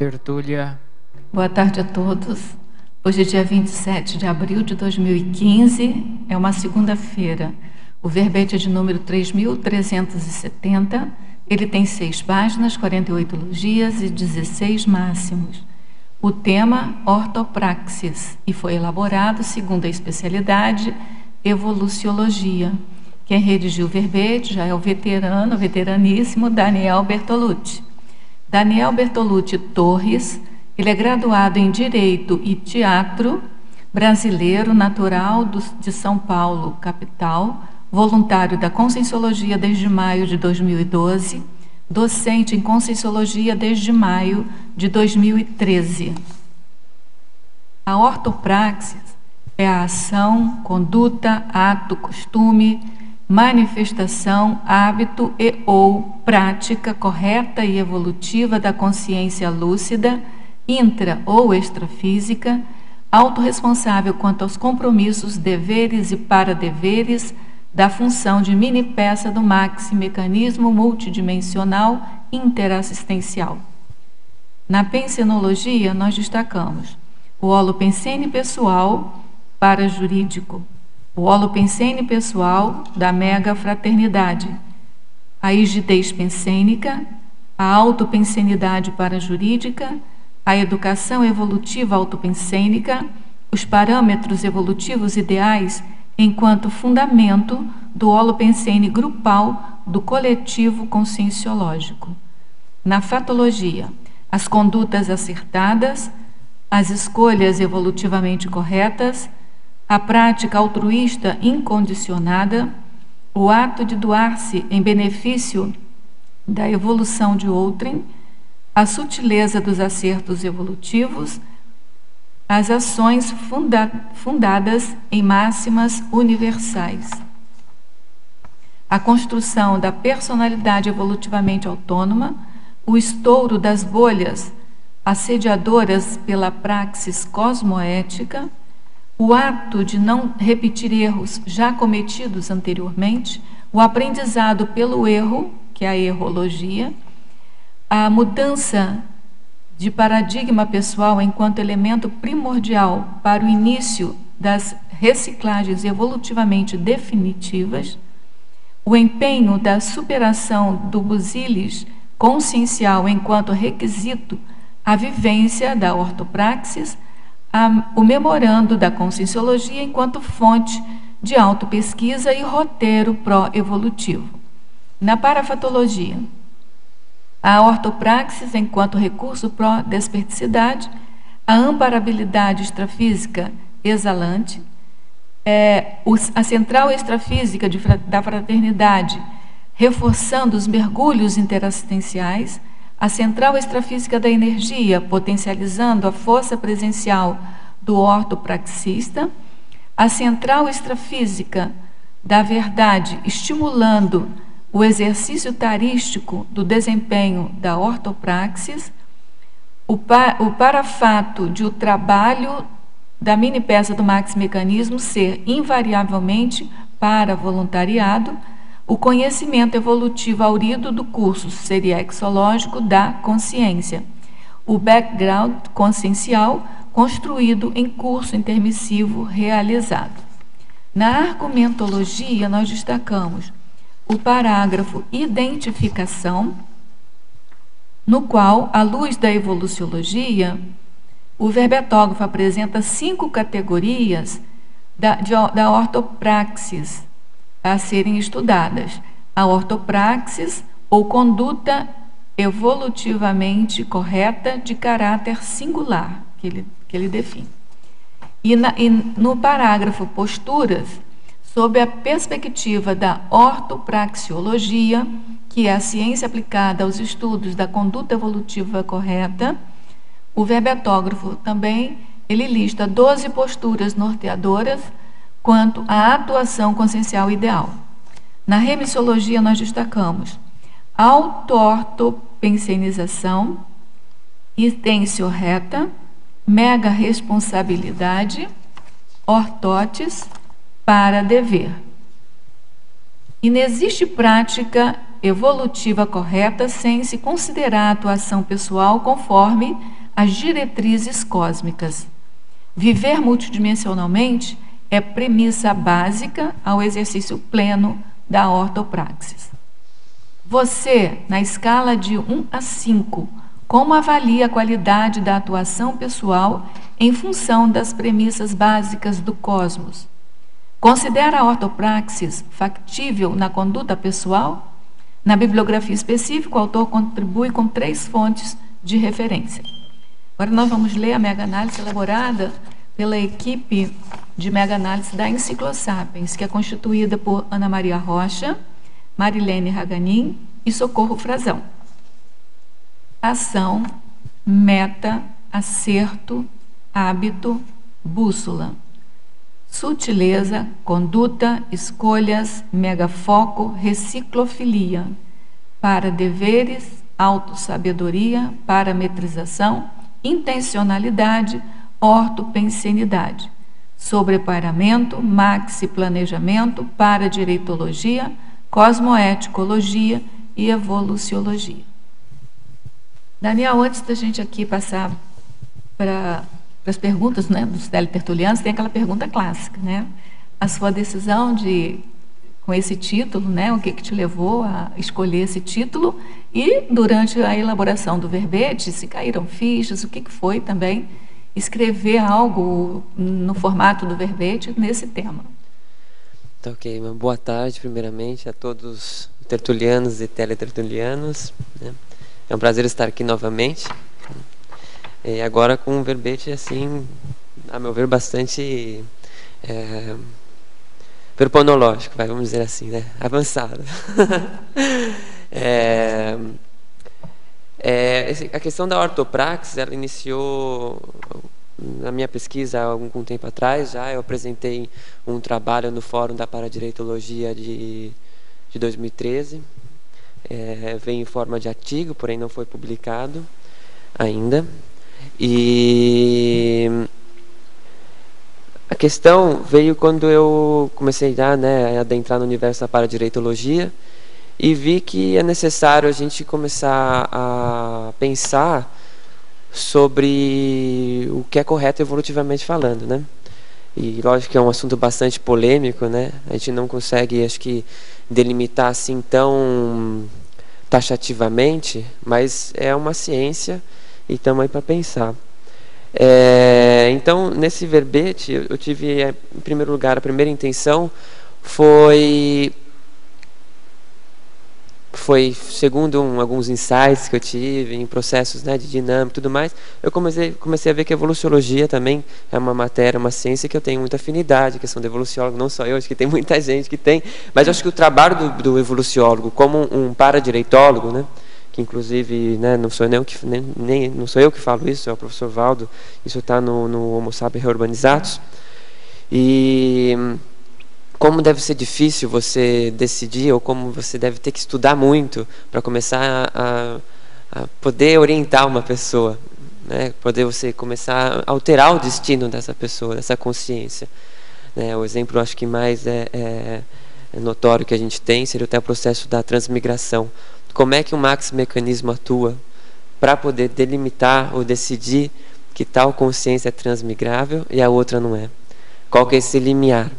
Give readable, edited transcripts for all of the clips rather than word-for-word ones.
tertúlia. Boa tarde a todos. Hoje é dia 27 de abril de 2015, é uma segunda-feira. O verbete é de número 3.370, ele tem 6 páginas, 48 logias e 16 máximos. O tema, ortopraxis, e foi elaborado segundo a especialidade evoluciologia. Quem redigiu o verbete já é o veteraníssimo Daniel Bertolucci. Daniel Bertolucci Torres, ele é graduado em Direito e Teatro, brasileiro, natural de São Paulo, capital, voluntário da Conscienciologia desde maio de 2012, docente em Conscienciologia desde maio de 2013. A ortopraxis é a ação, conduta, ato, costume, manifestação, hábito e ou prática correta e evolutiva da consciência lúcida, intra ou extrafísica, autorresponsável quanto aos compromissos, deveres e paradeveres da função de mini-peça do maxi-mecanismo multidimensional interassistencial. Na pensenologia, nós destacamos o holopensene pessoal para jurídico, o holopensene pessoal da mega-fraternidade, a higidez pensênica, a autopensenidade para jurídica, a educação evolutiva autopensênica, os parâmetros evolutivos ideais enquanto fundamento do holopensene grupal do coletivo conscienciológico. Na fatologia, as condutas acertadas, as escolhas evolutivamente corretas, a prática altruísta incondicionada, o ato de doar-se em benefício da evolução de outrem, a sutileza dos acertos evolutivos, as ações fundadas em máximas universais. A construção da personalidade evolutivamente autônoma, o estouro das bolhas assediadoras pela praxis cosmoética, o ato de não repetir erros já cometidos anteriormente, o aprendizado pelo erro, que é a errologia, a mudança de paradigma pessoal enquanto elemento primordial para o início das reciclagens evolutivamente definitivas, o empenho da superação do busilis consciencial enquanto requisito à vivência da ortopraxis, o memorando da conscienciologia enquanto fonte de autopesquisa e roteiro pró-evolutivo. Na parafatologia, a ortopraxis enquanto recurso pró-desperticidade, a amparabilidade extrafísica exalante, a central extrafísica da fraternidade, reforçando os mergulhos interassistenciais, a central extrafísica da energia, potencializando a força presencial do ortopraxista, a central extrafísica da verdade, estimulando o exercício tarístico do desempenho da ortopraxis, o parafato de o trabalho da mini-peça do maxi-mecanismo ser invariavelmente para voluntariado, o conhecimento evolutivo aurido do curso seriexológico da consciência, o background consciencial construído em curso intermissivo realizado. Na argumentologia, nós destacamos o parágrafo identificação, no qual, à luz da evoluciologia, o verbetógrafo apresenta 5 categorias da ortopraxis a serem estudadas. A ortopraxis, ou conduta evolutivamente correta de caráter singular, que ele define. E no parágrafo posturas, sob a perspectiva da ortopraxiologia, que é a ciência aplicada aos estudos da conduta evolutiva correta, o verbetógrafo também, ele lista 12 posturas norteadoras quanto à atuação consciencial ideal. Na remissiologia, nós destacamos auto-ortopensenização, intensio reta, mega responsabilidade, ortotes, para dever. E não existe prática evolutiva correta sem se considerar a atuação pessoal conforme as diretrizes cósmicas. Viver multidimensionalmente é premissa básica ao exercício pleno da ortopraxis. Você, na escala de 1 a 5, como avalia a qualidade da atuação pessoal em função das premissas básicas do cosmos? Considera a ortopraxis factível na conduta pessoal? Na bibliografia específica, o autor contribui com 3 fontes de referência. Agora nós vamos ler a mega-análise elaborada pela equipe de mega-análise da Enciclosapiens, que é constituída por Ana Maria Rocha, Marilene Raganin e Socorro Frazão. Ação, meta, acerto, hábito, bússola. Sutileza, conduta, escolhas, megafoco, reciclofilia. Para deveres, autossabedoria, parametrização, intencionalidade, ortopensenidade. Sobrepairamento, maxi-planejamento, paradireitologia, cosmoeticologia e evoluciologia. Daniel, antes da gente aqui passar para as perguntas, né, dos teletertulianos, tem aquela pergunta clássica, né? A sua decisão com esse título, né? O que te levou a escolher esse título? E durante a elaboração do verbete, se caíram fichas, o que foi também escrever algo no formato do verbete nesse tema? Tá, ok. Uma boa tarde, primeiramente, a todos os tertulianos e teletertulianos, né? É um prazer estar aqui novamente. E agora com um verbete, assim, a meu ver, bastante verponológico, vamos dizer assim, né? Avançado. A questão da ortopraxis, ela iniciou na minha pesquisa há algum tempo atrás. Já eu apresentei um trabalho no Fórum da Paradireitologia de 2013. Veio em forma de artigo, porém não foi publicado ainda. E a questão veio quando eu comecei já, né, a adentrar no universo da paradireitologia e vi que é necessário a gente começar a pensar sobre o que é correto evolutivamente falando, né? E lógico que é um assunto bastante polêmico, né? A gente não consegue, acho que, delimitar assim tão taxativamente, mas é uma ciência e estamos aí para pensar. Então, nesse verbete, eu tive, em primeiro lugar, a primeira intenção foi segundo alguns insights que eu tive em processos, né, de dinâmica e tudo mais, eu comecei a ver que a evoluciologia também é uma matéria, uma ciência que eu tenho muita afinidade, a questão do evoluciólogo, não só eu, acho que tem muita gente que tem, mas eu acho que o trabalho do evoluciólogo como um paradireitólogo, né, que inclusive, né, não sou eu que falo isso, é o professor Valdo, isso está no Homo Sapiens Reurbanizados, e como deve ser difícil você decidir, ou como você deve ter que estudar muito para começar a poder orientar uma pessoa, né? Poder você começar a alterar o destino dessa pessoa, dessa consciência, né? O exemplo, acho que mais notório que a gente tem seria até o processo da transmigração. Como é que um maxi-mecanismo atua para poder delimitar ou decidir que tal consciência é transmigrável e a outra não é? Qual que é esse limiar?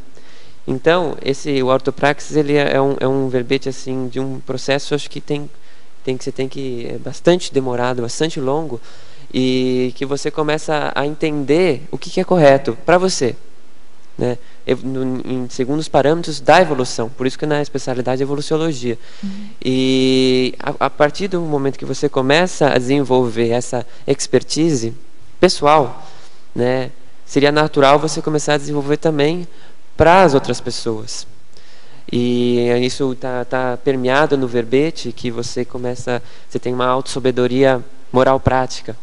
Então, o ortopraxis, ele é um verbete assim de um processo, acho que é bastante demorado, bastante longo, e que você começa a entender o que é correto para você, né? Segundo os parâmetros da evolução, por isso que na especialidade é evoluciologia. E a partir do momento que você começa a desenvolver essa expertise pessoal, né, seria natural você começar a desenvolver também para as outras pessoas. E isso tá permeado no verbete, que você tem uma autossabedoria moral prática.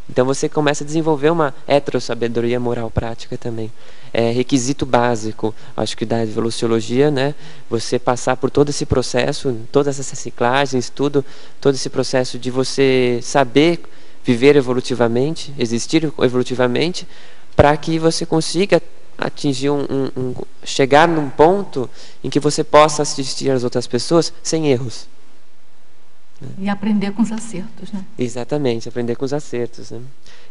Então você começa a desenvolver uma heterossabedoria moral prática também. É requisito básico, acho que da evoluciologia, né? Você passar por todo esse processo, todas essas reciclagens, todo esse processo de você saber viver evolutivamente, existir evolutivamente, para que você consiga atingir chegar num ponto em que você possa assistir as outras pessoas sem erros. E aprender com os acertos, né? Exatamente, aprender com os acertos, né?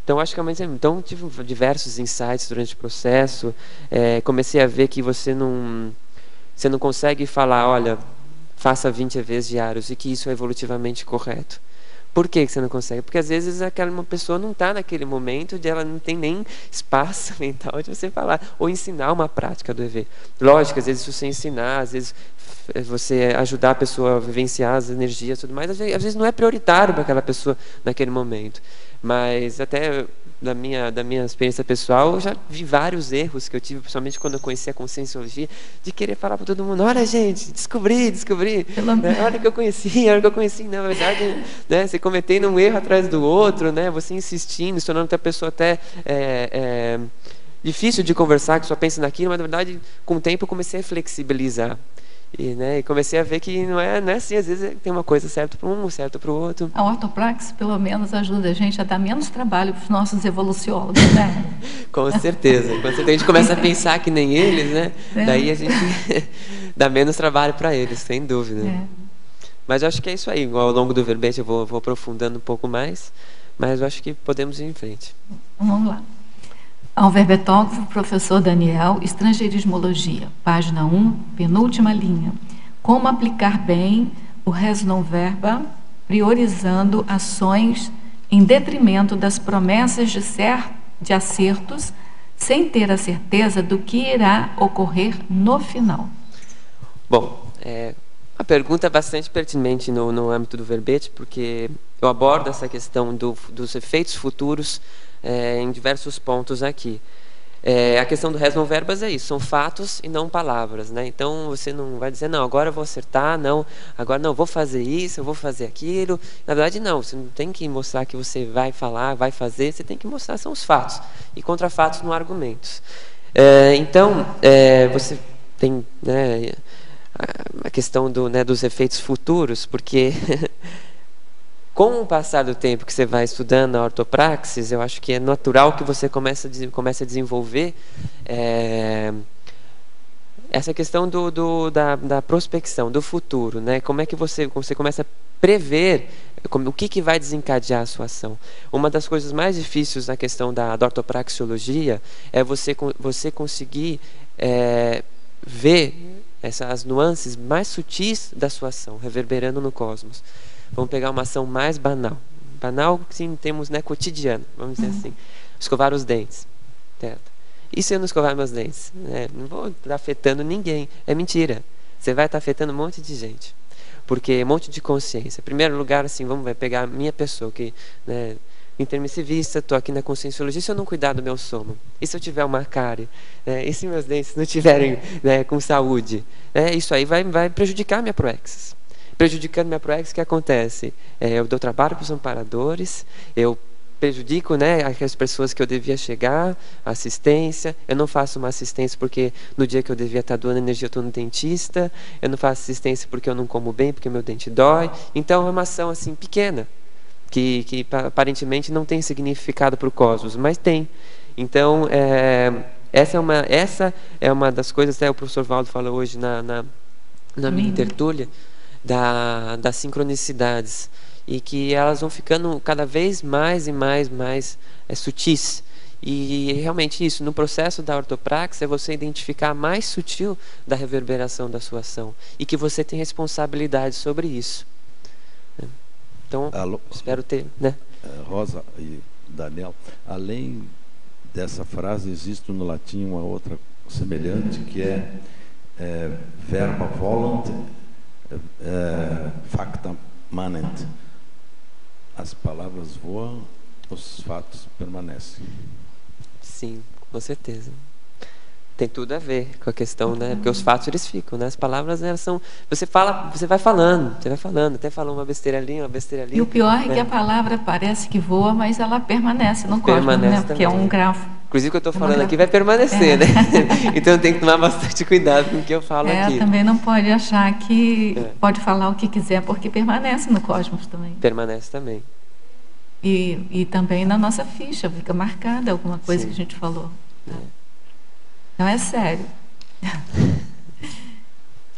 Então, acho que então tive diversos insights durante o processo. Comecei a ver que você não consegue falar, olha, faça 20 EVs diários e que isso é evolutivamente correto. Por que você não consegue? Porque às vezes uma pessoa não está naquele momento, ela não tem nem espaço mental de você falar ou ensinar uma prática do EV. Lógico, às vezes você ensinar, às vezes você ajudar a pessoa a vivenciar as energias e tudo mais, às vezes não é prioritário para aquela pessoa naquele momento. Mas até da minha experiência pessoal, eu já vi vários erros que eu tive, principalmente quando eu conheci a Conscienciologia, de querer falar para todo mundo, olha gente, descobri, né? Olha que eu conheci, na verdade, né, você cometendo um erro atrás do outro, né, você insistindo, se tornando a pessoa até difícil de conversar, que só pensa naquilo, mas na verdade, com o tempo eu comecei a flexibilizar. E comecei a ver que não é assim, às vezes tem uma coisa certa para um, certa para o outro. A ortopraxis, pelo menos, ajuda a gente a dar menos trabalho para os nossos evoluciólogos, né? Com certeza. Quando a gente começa a pensar que nem eles, né? Daí a gente dá menos trabalho para eles, sem dúvida. Mas eu acho que é isso aí. Ao longo do verbete eu vou aprofundando um pouco mais, mas eu acho que podemos ir em frente. Vamos lá. Ao verbetógrafo, professor Daniel, Estrangeirismologia, página 1, penúltima linha. Como aplicar bem o res non verba, priorizando ações em detrimento das promessas de acertos, sem ter a certeza do que irá ocorrer no final. Bom, a pergunta é bastante pertinente no âmbito do verbete, porque eu abordo essa questão dos efeitos futuros em diversos pontos aqui. A questão do res non verbas é isso, são fatos e não palavras, né? Então você não vai dizer, não, agora eu vou acertar, não, agora não, vou fazer isso, eu vou fazer aquilo. Na verdade não, você não tem que mostrar que você vai falar, vai fazer, você tem que mostrar são os fatos, e contra fatos não há argumentos. Então, você tem, né, a questão dos efeitos futuros, porque com o passar do tempo que você vai estudando a ortopraxis, eu acho que é natural que você comece a desenvolver essa questão da prospecção, do futuro, né? Como é que você começa a prever o que vai desencadear a sua ação. Uma das coisas mais difíceis na questão da ortopraxiologia é você conseguir ver as nuances mais sutis da sua ação, reverberando no cosmos. Vamos pegar uma ação mais banal, sim, temos, né, cotidiano, vamos dizer assim, escovar os dentes, certo? E se eu não escovar meus dentes? Não vou estar afetando ninguém, é mentira, você vai estar afetando um monte de gente, porque um monte de consciência. Em primeiro lugar, assim, vai pegar a minha pessoa, que, né, intermissivista, estou aqui na Conscienciologia, se eu não cuidar do meu sono, e se eu tiver uma cárie, e se meus dentes não estiverem, né, com saúde, isso aí vai prejudicar a minha proexis. Prejudicando minha proexis, o que acontece? Eu dou trabalho para os amparadores, eu prejudico, né, aquelas pessoas que eu devia chegar, assistência, eu não faço uma assistência porque no dia que eu devia estar doando energia eu estou no dentista, eu não faço assistência porque eu não como bem, porque meu dente dói. Então é uma ação assim pequena, que aparentemente não tem significado para o cosmos, mas tem. Então essa é uma das coisas, até o professor Valdo falou hoje na minha tertúlia, das sincronicidades, e que elas vão ficando cada vez mais e mais sutis. E realmente isso, no processo da ortopraxis, é você identificar a mais sutil da reverberação da sua ação, e que você tem responsabilidade sobre isso. Então, espero ter, né? Rosa e Daniel, além dessa frase, existe no latim uma outra semelhante, que é verba volant, facta manent. As palavras voam, os fatos permanecem. Sim, com certeza. Tem tudo a ver com a questão, né? Porque os fatos eles ficam, né? As palavras, elas são, você vai falando, até falou uma besteira ali. E o pior é que a palavra parece que voa, mas ela permanece no cosmos, né? Porque é um grafo. Inclusive o que eu estou falando aqui vai permanecer, né? Então tem que tomar bastante cuidado com o que eu falo aqui. Também não pode achar que pode falar o que quiser, porque permanece no cosmos também. Permanece também. E também na nossa ficha, fica marcada alguma coisa que a gente falou. Não é sério.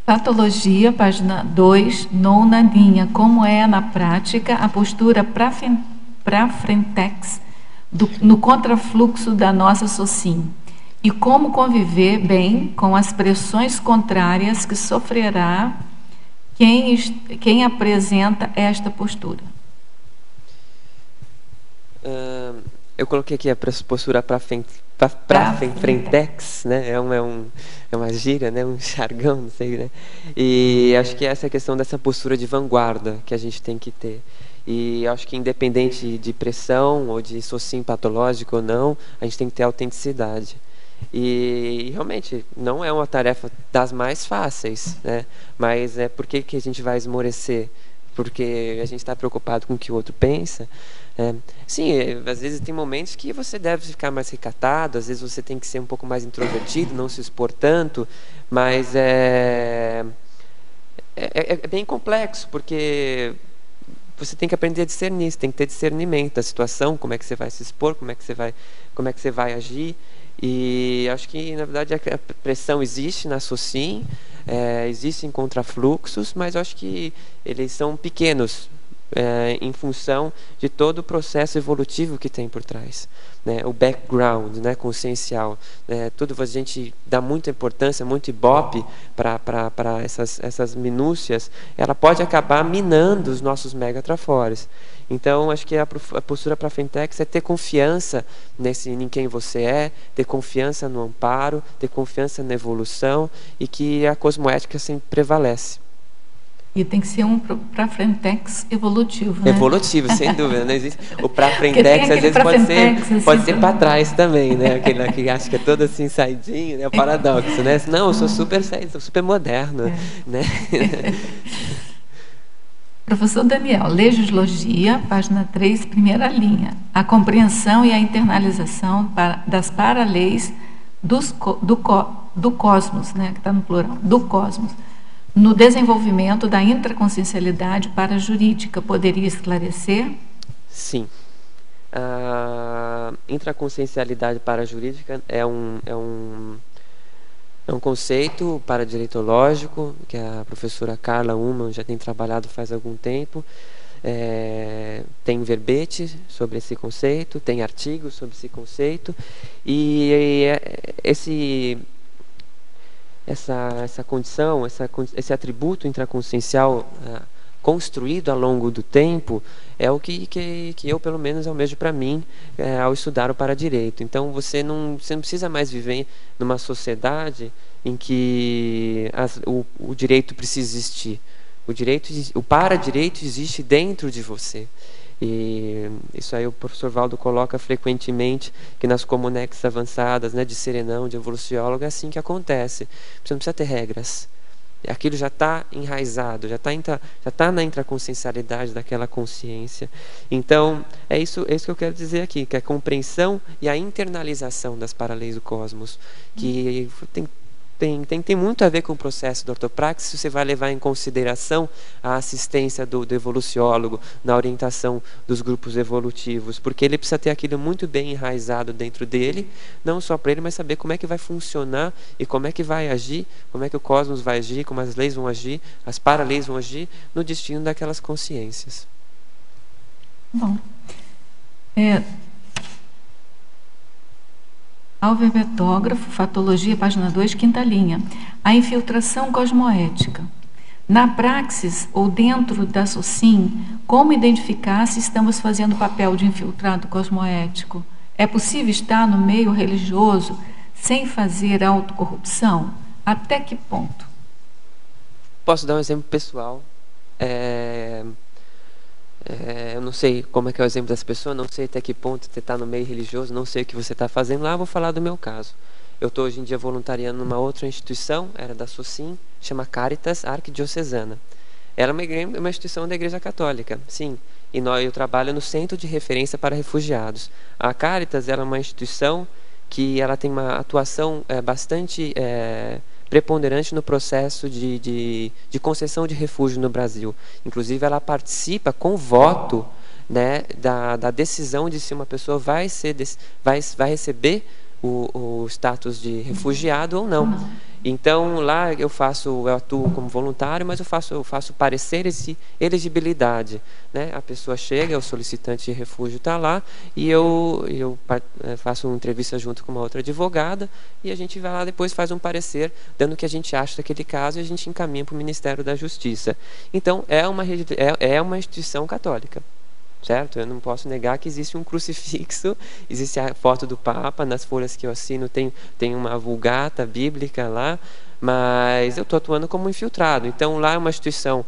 Patologia, página 2, nona linha. Como é, na prática, a postura para frentex no contrafluxo da nossa SOCIM? E como conviver bem com as pressões contrárias que sofrerá quem apresenta esta postura? Eu coloquei aqui a postura para frentex, né? É uma gíria, né? Um jargão, não sei, né? E acho que essa é a questão dessa postura de vanguarda que a gente tem que ter. E acho que independente de pressão ou de SOCIM patológico ou não, a gente tem que ter autenticidade. E realmente não é uma tarefa das mais fáceis, né? Mas por que a gente vai esmorecer? Porque a gente está preocupado com o que o outro pensa. Sim, às vezes tem momentos que você deve ficar mais recatado, às vezes você tem que ser um pouco mais introvertido, não se expor tanto, mas é bem complexo, porque você tem que aprender a discernir, você tem que ter discernimento da situação, como é que você vai se expor, como é que você vai agir. E acho que, na verdade, a pressão existe na SOCIM, existem contrafluxos, mas eu acho que eles são pequenos em função de todo o processo evolutivo que tem por trás, né? O background, né, consciencial, tudo a gente dá muita importância, muito ibope para essas minúcias, ela pode acabar minando os nossos megatrafores. Então, acho que a postura para a Frentex é ter confiança em quem você é, ter confiança no amparo, ter confiança na evolução e que a cosmoética sempre prevalece. E tem que ser um para Frentex evolutivo, né? Evolutivo, sem dúvida. Não existe. O para Frentex às vezes pode ser para trás também, né? Aquele que acha que é todo assim saidinho, né? O paradoxo, né? Não, eu sou super moderno, né? Professor Daniel, Legislogia, página 3, primeira linha. A compreensão e a internalização das paraleis do cosmos, né, que está no plural, do cosmos, no desenvolvimento da intraconsciencialidade parajurídica. Poderia esclarecer? Sim. A intraconsciencialidade parajurídica é um conceito paradireitológico que a professora Carla Ullmann já tem trabalhado faz algum tempo. Tem verbete sobre esse conceito, tem artigos sobre esse conceito, e essa condição, esse atributo intraconsciencial construído ao longo do tempo é o que eu, pelo menos, almejo para mim ao estudar o paradireito. Então, você não precisa mais viver numa sociedade em que o direito precisa existir. O paradireito existe dentro de você. E isso aí o professor Valdo coloca frequentemente, que nas comunex avançadas, né, de serenão, de evoluciólogo, é assim que acontece. Você não precisa ter regras. Aquilo já está enraizado, já está na intraconsciencialidade daquela consciência. Então, é isso que eu quero dizer aqui, que é a compreensão e a internalização das paraleis do cosmos, que tem muito a ver com o processo do ortopraxis, se você vai levar em consideração a assistência do evoluciólogo na orientação dos grupos evolutivos, porque ele precisa ter aquilo muito bem enraizado dentro dele, não só para ele, mas saber como é que vai funcionar e como é que vai agir, como é que o cosmos vai agir, como as leis vão agir, as paraleis vão agir no destino daquelas consciências. Bom, Alvebetógrafo, Fatologia, página 2, quinta linha. A infiltração cosmoética. Na praxis ou dentro da SOCIM, como identificar se estamos fazendo papel de infiltrado cosmoético? É possível estar no meio religioso sem fazer autocorrupção? Até que ponto? Posso dar um exemplo pessoal. Eu não sei como é que é o exemplo dessa pessoa, não sei até que ponto você está no meio religioso, não sei o que você está fazendo lá, vou falar do meu caso. Eu estou hoje em dia voluntariando numa outra instituição, era da SOCIM, chama Caritas Arquidiocesana. Ela é uma instituição da Igreja Católica, sim, e eu trabalho no Centro de Referência para Refugiados. A Caritas ela é uma instituição que ela tem uma atuação bastante preponderante no processo de concessão de refúgio no Brasil. Inclusive, ela participa com voto, né, da decisão de se uma pessoa vai receber o status de refugiado ou não. Então, lá eu atuo como voluntário, mas eu faço pareceres de elegibilidade, né? A pessoa chega, o solicitante de refúgio está lá, e eu faço uma entrevista junto com uma outra advogada, e a gente vai lá depois faz um parecer, dando o que a gente acha daquele caso, e a gente encaminha para o Ministério da Justiça. Então, é uma instituição católica. Certo? Eu não posso negar que existe um crucifixo, existe a foto do Papa, nas folhas que eu assino tem uma vulgata bíblica lá, mas eu estou atuando como infiltrado. Então lá é uma instituição,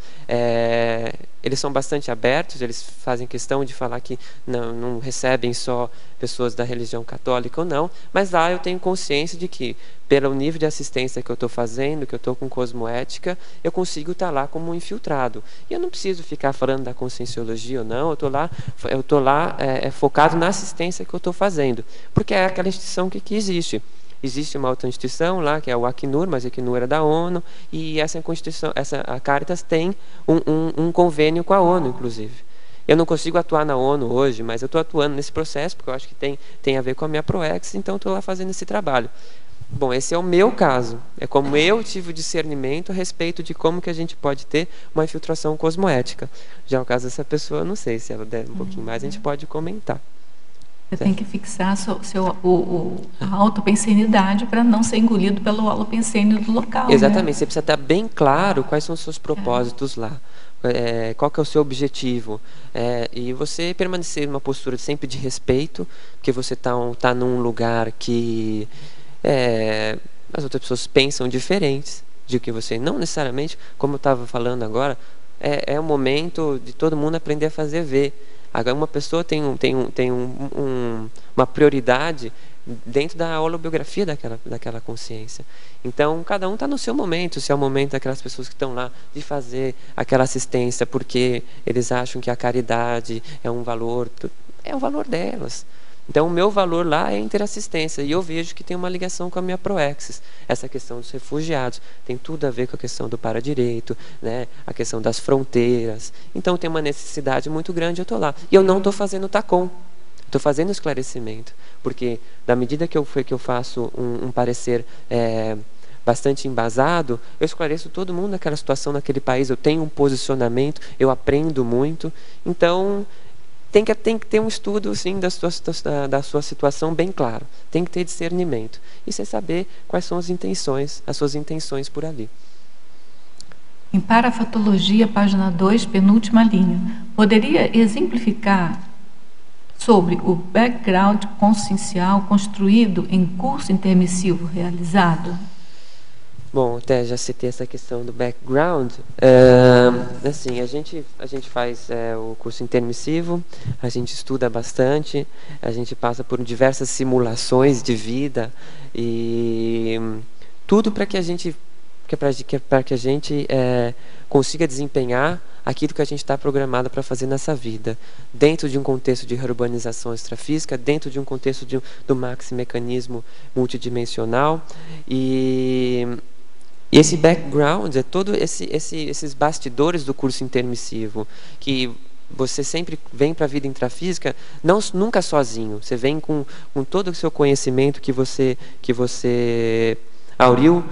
eles são bastante abertos, eles fazem questão de falar que não recebem só pessoas da religião católica ou não, mas lá eu tenho consciência de que, pelo nível de assistência que eu estou fazendo, que eu estou com cosmoética, eu consigo estar lá como um infiltrado. E eu não preciso ficar falando da conscienciologia ou não, eu estou lá focado na assistência que eu estou fazendo, porque é aquela instituição que existe. Existe uma outra instituição lá, que é o Acnur, mas o Acnur é da ONU, e a Caritas tem um convênio com a ONU, inclusive. Eu não consigo atuar na ONU hoje, mas eu estou atuando nesse processo, porque eu acho que tem a ver com a minha Proex, então estou lá fazendo esse trabalho. Bom, esse é o meu caso. É como eu tive o discernimento a respeito de como que a gente pode ter uma infiltração cosmoética. Já o caso dessa pessoa, eu não sei, se ela der um pouquinho mais, a gente pode comentar. Você tem que fixar a autopensenidade para não ser engolido pelo holopensênio do local. Exatamente, né? Você precisa estar bem claro quais são os seus propósitos lá. Qual que é o seu objetivo, e você permanecer numa postura sempre de respeito, porque você tá num lugar que as outras pessoas pensam diferentes de que você, não necessariamente, como eu estava falando agora, é o momento de todo mundo aprender a fazer ver. Agora, uma pessoa tem uma prioridade dentro da holobiografia daquela consciência. Então, cada um está no seu momento. Se é o momento daquelas pessoas que estão lá de fazer aquela assistência porque eles acham que a caridade é um valor delas. Então, o meu valor lá é interassistência, e eu vejo que tem uma ligação com a minha Proexis. Essa questão dos refugiados tem tudo a ver com a questão do paradireito, né? A questão das fronteiras. Então, tem uma necessidade muito grande, eu estou lá. E eu não estou fazendo TACOM, estou fazendo esclarecimento, porque na medida que eu faço um parecer bastante embasado, eu esclareço todo mundo naquela situação, naquele país, eu tenho um posicionamento, eu aprendo muito. Então, tem que ter um estudo assim, da sua situação bem claro. Tem que ter discernimento. E você saber quais são as suas intenções por ali. Em Parafatologia, página 2, penúltima linha. Poderia exemplificar sobre o background consciencial construído em curso intermissivo realizado? Bom, até já citei essa questão do background. Assim, a gente faz o curso intermissivo, a gente estuda bastante, a gente passa por diversas simulações de vida, e tudo para que a gente consiga desempenhar aquilo que a gente está programado para fazer nessa vida, dentro de um contexto de reurbanização extrafísica, dentro de um contexto do maximecanismo multidimensional. E esse background é todo esses bastidores do curso intermissivo, que você sempre vem para a vida intrafísica, nunca sozinho. Você vem com todo o seu conhecimento que você auriu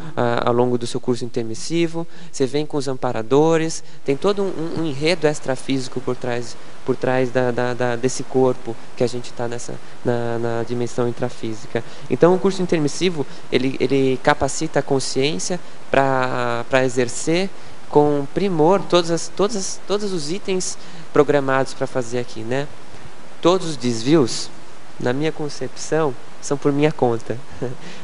ao longo do seu curso intermissivo. Você vem com os amparadores, tem todo um enredo extrafísico por trás desse corpo que a gente está na dimensão intrafísica. Então, o curso intermissivo ele capacita a consciência para exercer com primor todos os itens programados para fazer aqui, né? Todos os desvios, na minha concepção, são por minha conta.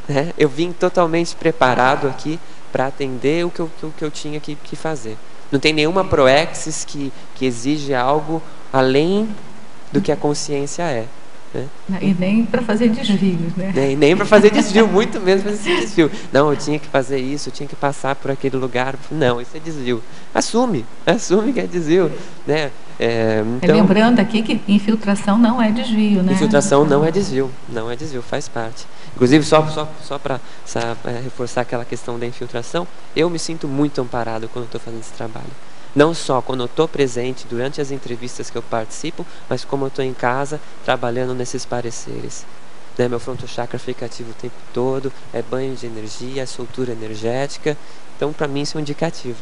Né? Eu vim totalmente preparado aqui para atender o que eu tinha que fazer. Não tem nenhuma proexis que exige algo além do que a consciência é. Né? E nem para fazer desvios, né? Nem para fazer desvio, muito menos para fazer desvio. Não, eu tinha que fazer isso, eu tinha que passar por aquele lugar. Não, isso é desvio. Assume que é desvio. Né? Então, lembrando aqui que infiltração não é desvio, né? Infiltração não é desvio, faz parte. Inclusive, só para reforçar aquela questão da infiltração, eu me sinto muito amparado quando estou fazendo esse trabalho. Não só quando eu estou presente durante as entrevistas que eu participo, mas como eu estou em casa trabalhando nesses pareceres. né? Meu frontochakra fica ativo o tempo todo, é banho de energia, é soltura energética. Então, para mim, isso é um indicativo,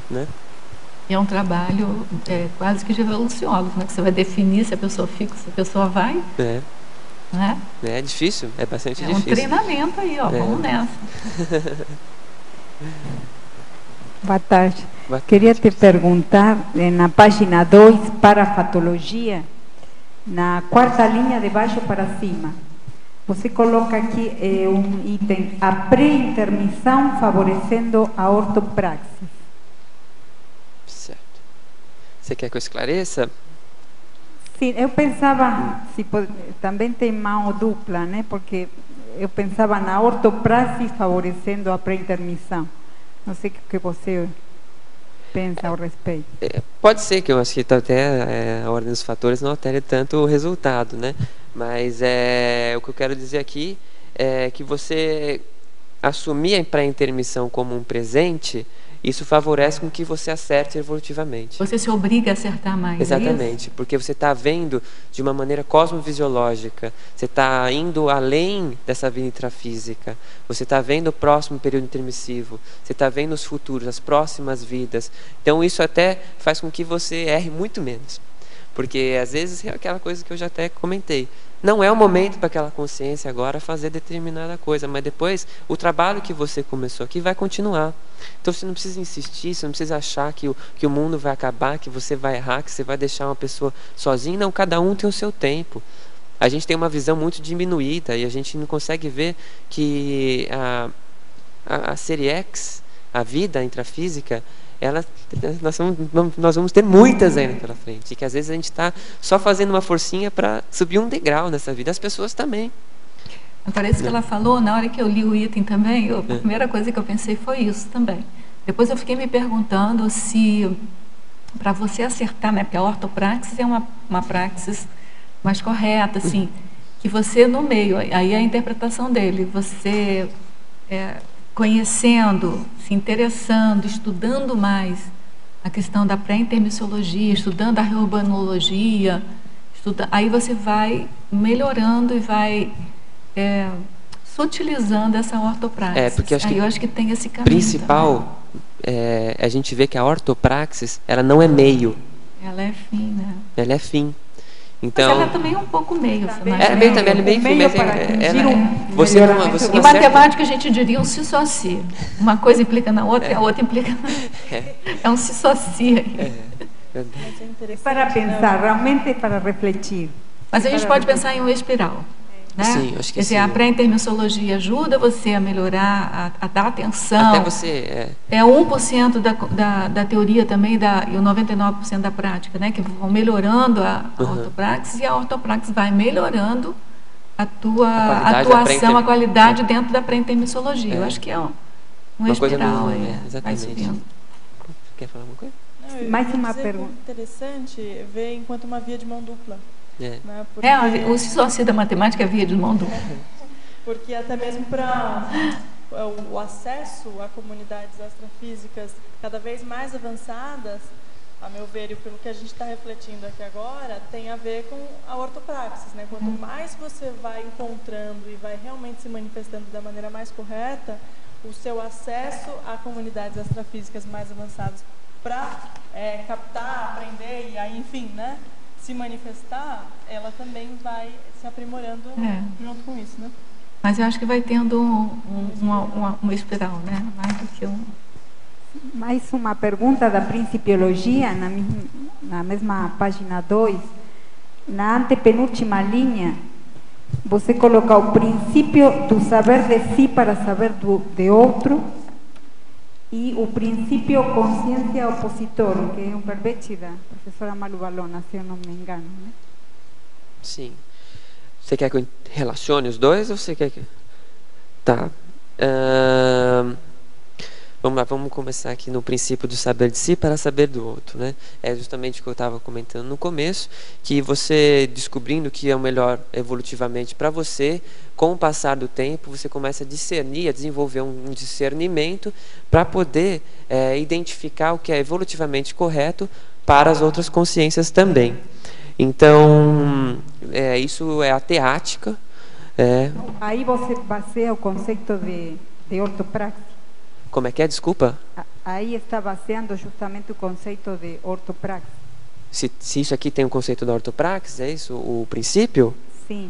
né? É um trabalho quase que de evoluciólogo, né? Que você vai definir se a pessoa fica, se a pessoa vai. É. Né? É difícil, é bastante difícil. É um treinamento aí, ó, vamos nessa. Boa tarde. Queria te perguntar, na página 2, parafatologia, na quarta linha de baixo para cima, você coloca aqui um item, a pré-intermissão favorecendo a ortopraxis. Certo. Você quer que eu esclareça? Sim, eu pensava, também tem mão dupla, né? Porque eu pensava na ortopraxis favorecendo a pré-intermissão. Não sei o que você pensa ao respeito. Pode ser que eu acho que até a ordem dos fatores não altere tanto o resultado, né? Mas o que eu quero dizer aqui é que você assumir a pré-intermissão como um presente, isso favorece com que você acerte evolutivamente. Você se obriga a acertar mais. Exatamente, porque você está vendo de uma maneira cosmovisiológica, você está indo além dessa vida intrafísica, você está vendo o próximo período intermissivo, você está vendo os futuros, as próximas vidas. Então isso até faz com que você erre muito menos. Porque às vezes é aquela coisa que eu já até comentei. Não é o momento para aquela consciência agora fazer determinada coisa, mas depois o trabalho que você começou aqui vai continuar. Então você não precisa insistir, você não precisa achar que o mundo vai acabar, que você vai errar, que você vai deixar uma pessoa sozinha. Não, cada um tem o seu tempo. A gente tem uma visão muito diminuída e a gente não consegue ver que a série X, a vida intrafísica, nós vamos ter muitas ainda pela frente, e que às vezes a gente está só fazendo uma forcinha para subir um degrau nessa vida, as pessoas também. Parece que ela falou, na hora que eu li o item também, a primeira coisa que eu pensei foi isso também. Depois eu fiquei me perguntando se, para você acertar, né, porque a ortopraxis é uma praxis mais correta, assim, que você no meio, aí a interpretação dele, você conhecendo, se interessando, estudando mais a questão da pré-intermissiologia, estudando a reurbanologia, aí você vai melhorando e vai sutilizando essa ortopraxis. Porque eu acho que tem esse caminho. Principal a gente vê que a ortopraxis, ela não é meio. Ela é fim, né? Ela é fim. Então, mas ela também é um pouco meio. É meio também, ela é meio fim, mas você não em matemática a gente diria um cissocia. Uma coisa implica na outra e a outra implica na... É um cissocia. Para pensar, realmente para refletir. Mas a gente pode pensar em uma espiral. Né? Sim, acho que sim. A pré-intermissiologia ajuda você a melhorar, a dar atenção. Até você... É 1% da teoria também e o 99% da prática, né? Que vão melhorando a ortopraxis, e a ortopraxis vai melhorando a tua atuação, a qualidade dentro da pré-intermissiologia. Eu acho que é uma espiral aí. Exatamente. Quer falar alguma coisa? Não, mais uma pergunta. Interessante ver enquanto uma via de mão dupla. Né? Porque... o cissocia da matemática é via de mão dupla. Porque até mesmo para o acesso a comunidades astrofísicas cada vez mais avançadas, a meu ver, e pelo que a gente está refletindo aqui agora, tem a ver com a ortopraxis, né? Quanto mais você vai encontrando e vai realmente se manifestando da maneira mais correta, o seu acesso a comunidades astrofísicas mais avançadas para captar, aprender e aí, enfim, né, se manifestar, ela também vai se aprimorando junto com isso, né? Mas eu acho que vai tendo uma espiral, né? Mais do que Mais uma pergunta da Principiologia, na mesma página 2, na antepenúltima linha, você coloca o princípio do saber de si para saber de outro e o princípio consciência opositor, que é um verbete da professora Malu Valona, se eu não me engano, né? Sim. Você quer que eu relacione os dois ou você quer que... Tá. Vamos lá, vamos começar aqui no princípio do saber de si para saber do outro, né? É justamente o que eu estava comentando no começo, que você descobrindo que é o melhor evolutivamente para você, com o passar do tempo, você começa a discernir, a desenvolver um discernimento para poder identificar o que é evolutivamente correto para as outras consciências também. Então, isso é a teática. Aí você baseia o conceito de ortopraxis. Como é que é? Desculpa? Aí está baseando justamente o conceito de ortopraxis. Se isso aqui tem um conceito da ortopraxis, é isso? O princípio? Sim.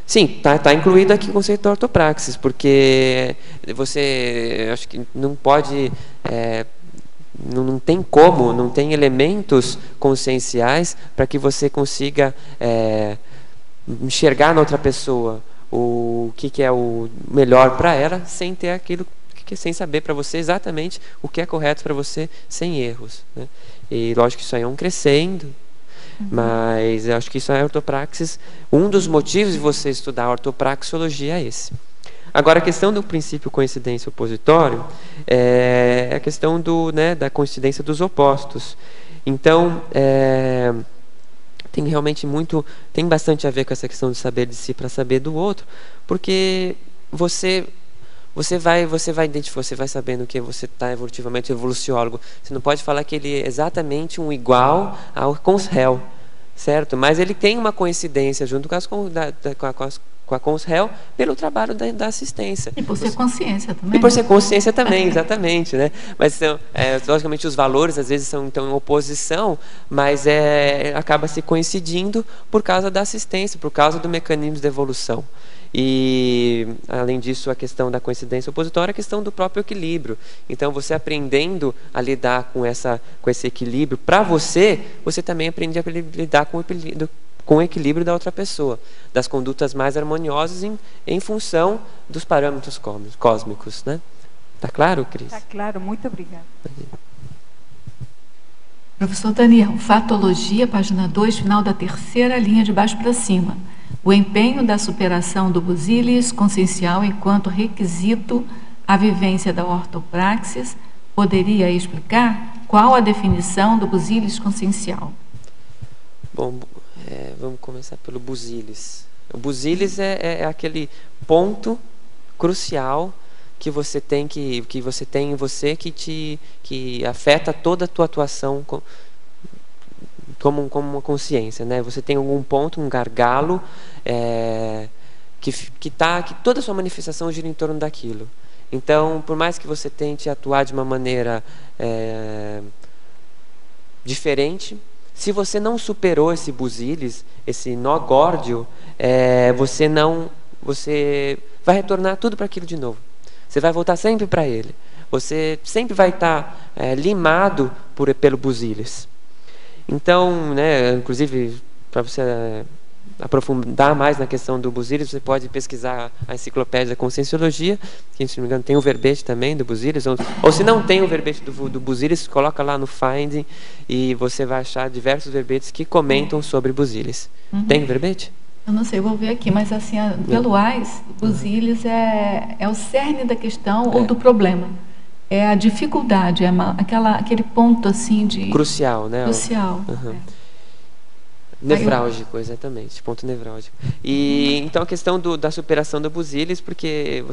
Sim, tá incluído aqui o conceito da ortopraxis, porque você, acho que não pode, não tem como, não tem elementos conscienciais para que você consiga enxergar na outra pessoa o que é o melhor para ela, sem ter aquilo, sem saber para você exatamente o que é correto para você, sem erros, né? E lógico que isso aí é um crescendo, mas eu acho que isso é a ortopraxis. Um dos motivos de você estudar a ortopraxeologia é esse. Agora, a questão do princípio coincidência opositório é a questão da coincidência dos opostos. Então, tem realmente tem bastante a ver com essa questão de saber de si para saber do outro, porque você vai identificar, você vai sabendo que você está evolutivamente evoluciólogo. Você não pode falar que ele é exatamente um igual ao Consréu, certo? Mas ele tem uma coincidência junto com a Consréu pelo trabalho da assistência. E por ser consciência também. E por ser consciência também, exatamente, né? Mas logicamente os valores às vezes são então em oposição, mas acaba se coincidindo por causa da assistência, por causa do mecanismo de evolução. E, além disso, a questão da coincidência opositória é a questão do próprio equilíbrio. Então, você aprendendo a lidar com esse equilíbrio, para você também aprende a lidar com o equilíbrio da outra pessoa, das condutas mais harmoniosas em função dos parâmetros cósmicos, né? Tá claro, Cris? Tá claro, muito obrigada. Professor Daniel, Fatologia, página 2, final da terceira linha de baixo para cima. O empenho da superação do busilis consciencial enquanto requisito à vivência da ortopraxis, poderia explicar qual a definição do busilis consciencial? Bom, vamos começar pelo busilis. O busilis é aquele ponto crucial que você tem em você que afeta toda a tua atuação como uma consciência, né? Você tem algum ponto, um gargalo que toda a sua manifestação gira em torno daquilo. Então, por mais que você tente atuar de uma maneira diferente, se você não superou esse busilis, esse nó górdio, você vai retornar tudo para aquilo de novo. Você vai voltar sempre para ele. Você sempre vai estar limado pelo busilis. Então, né, inclusive, para você aprofundar mais na questão do busilis, você pode pesquisar a enciclopédia da Conscienciologia, que, se não me engano, tem um verbete também do busilis, ou se não tem o verbete do busilis, coloca lá no Finding e você vai achar diversos verbetes que comentam sobre busilis. Tem verbete? Eu não sei, vou ver aqui, mas assim, pelo AIS, busilis é o cerne da questão ou do problema. É a dificuldade, aquele ponto assim de... Crucial, né? Crucial. Nevrálgico, exatamente, ponto nevrálgico. E então a questão da superação do busilis, porque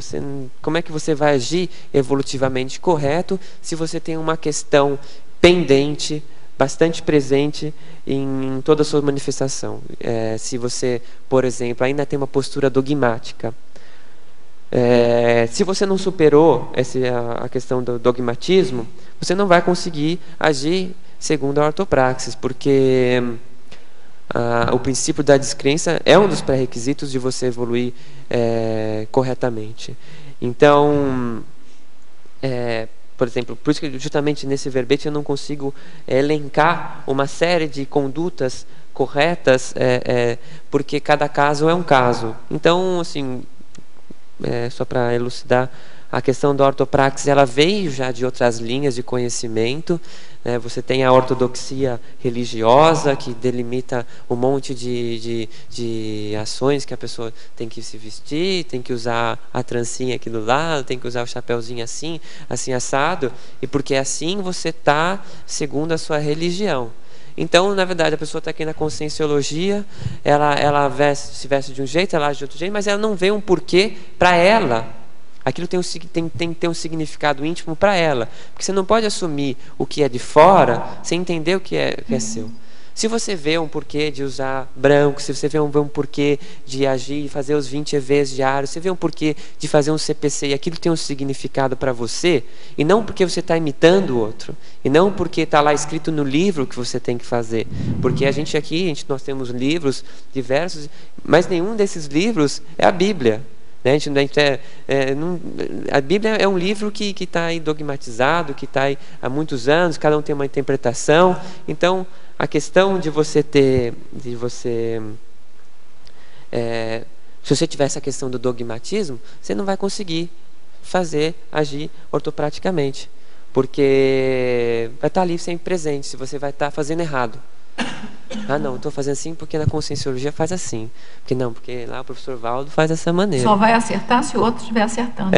como é que você vai agir evolutivamente correto se você tem uma questão pendente, bastante presente em toda a sua manifestação? Se você, por exemplo, ainda tem uma postura dogmática, se você não superou a questão do dogmatismo, você não vai conseguir agir segundo a ortopraxis, porque o princípio da descrença é um dos pré-requisitos de você evoluir corretamente. Então, por exemplo, por isso que justamente nesse verbete eu não consigo elencar uma série de condutas corretas, porque cada caso é um caso. Então, assim, só para elucidar, a questão da ortopraxis, ela veio já de outras linhas de conhecimento, né? Você tem a ortodoxia religiosa, que delimita um monte de ações que a pessoa tem que se vestir, tem que usar a trancinha aqui do lado, tem que usar o chapéuzinho assim assado, e porque assim você está segundo a sua religião. Então, na verdade, a pessoa está aqui na conscienciologia, ela se veste de um jeito, ela age de outro jeito, mas ela não vê um porquê para ela. Aquilo tem que ter um significado íntimo para ela. Porque você não pode assumir o que é de fora sem entender o que é seu. Se você vê um porquê de usar branco, se você vê um porquê de agir, fazer os 20 EVs diários, você vê um porquê de fazer um CPC e aquilo tem um significado para você, e não porque você está imitando o outro, e não porque está lá escrito no livro que você tem que fazer. Porque a gente aqui, nós temos livros diversos, mas nenhum desses livros é a Bíblia. Né? A Bíblia é um livro que está aí dogmatizado, que está aí há muitos anos, cada um tem uma interpretação. Então, a questão de você ter, se você tiver essa questão do dogmatismo, você não vai conseguir agir ortopraticamente, porque vai estar ali sempre presente, se você vai estar fazendo errado. Ah, não, estou fazendo assim porque na Conscienciologia faz assim. Porque lá o professor Valdo faz dessa maneira. Só vai acertar se o outro estiver acertando.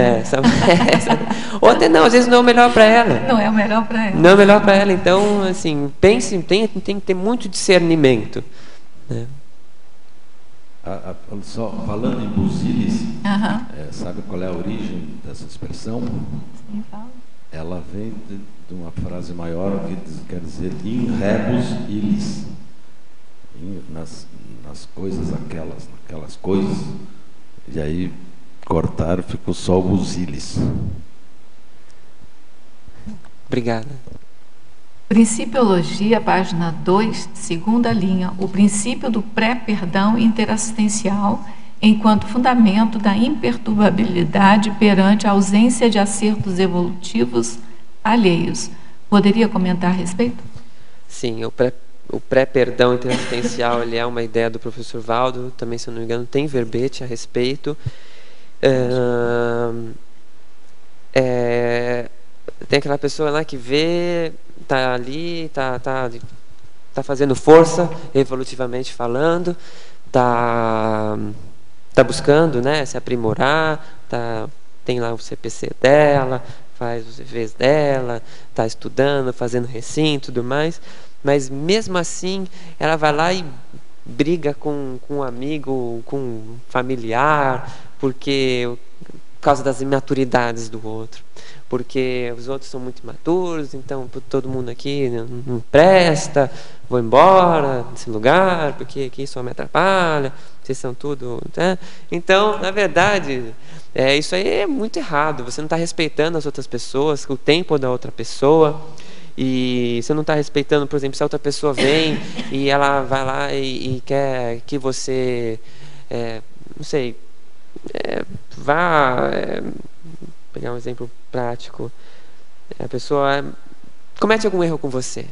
Ou até não, às vezes não é o melhor para ela. Não é o melhor para ela. Não é o melhor para ela. Então, assim, pense, tem que ter muito discernimento. Né? Só falando em busilis, sabe qual é a origem dessa expressão? Sim, fala. Ela vem de uma frase maior que quer dizer in rebus illis, nas coisas naquelas coisas, e aí cortaram, ficou só o busilis. Obrigada. Principiologia, página 2, segunda linha, o princípio do pré-perdão interassistencial enquanto fundamento da imperturbabilidade perante a ausência de acertos evolutivos alheios. Poderia comentar a respeito? Sim, o pré-perdão interassistencial ele é uma ideia do professor Valdo, também, se eu não me engano, tem verbete a respeito. Tem aquela pessoa lá que vê, está ali, está fazendo força, evolutivamente falando, está buscando, né, se aprimorar, tem lá o CPC dela, faz os EVs dela, está estudando, fazendo recinto e tudo mais, mas mesmo assim ela vai lá e briga com um amigo, com um familiar, por causa das imaturidades do outro, porque os outros são muito imaturos, então todo mundo aqui não presta, vou embora desse lugar, porque aqui só me atrapalha, vocês são tudo... Né? Então, na verdade, isso aí é muito errado, você não está respeitando as outras pessoas, o tempo da outra pessoa, e você não está respeitando, por exemplo, se a outra pessoa vem e ela vai lá e quer que você, não sei, vá... pegar um exemplo prático, a pessoa comete algum erro com você,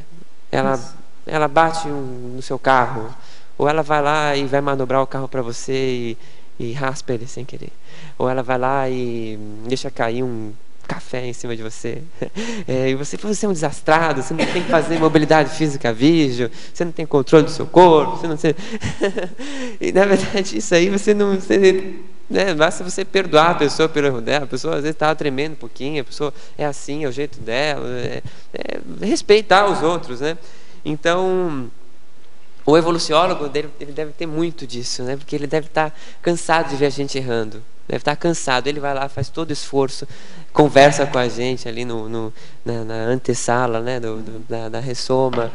ela bate no seu carro, ou ela vai lá e vai manobrar o carro para você e raspa ele sem querer, ou ela vai lá e deixa cair um café em cima de você, e você é um desastrado, você não tem que fazer mobilidade física vídeo, você não tem controle do seu corpo, você não sei... e na verdade isso aí basta você perdoar a pessoa pelo erro dela, a pessoa às vezes estava tremendo um pouquinho, a pessoa é assim, é o jeito dela, respeitar os outros, né? Então, o evoluciólogo ele deve ter muito disso, né? Porque ele deve estar cansado de ver a gente errando, deve estar cansado, ele vai lá, faz todo o esforço, conversa com a gente ali na antessala, né, da ressoma,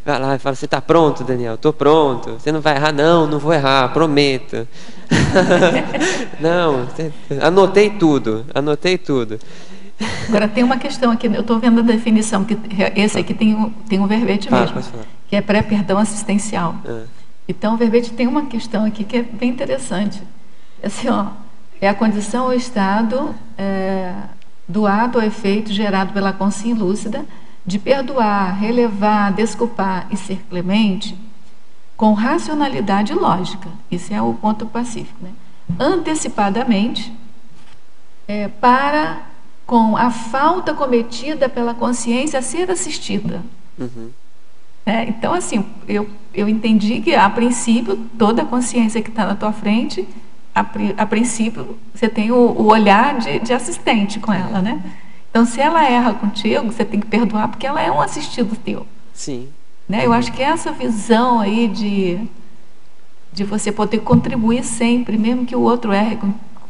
vai lá e fala, você está pronto, Daniel? Estou pronto. Você não vai errar? Não vou errar, prometo. Não, anotei tudo. Agora tem uma questão aqui, eu estou vendo a definição, que esse aqui tem um verbete mesmo, que é pré-perdão assistencial. Então o verbete tem uma questão aqui que é bem interessante. Assim, é a condição ou estado do ato ou efeito gerado pela consciência lúcida de perdoar, relevar, desculpar e ser clemente com racionalidade e lógica. Isso é o ponto pacífico, né? Antecipadamente, para com a falta cometida pela consciência ser assistida. Então, assim, eu entendi que, a princípio, toda a consciência que está na tua frente, a princípio, você tem o olhar de assistente com ela, né? Então, se ela erra contigo, você tem que perdoar, porque ela é um assistido teu. Sim. Né? Eu acho que essa visão aí de você poder contribuir sempre, mesmo que o outro erre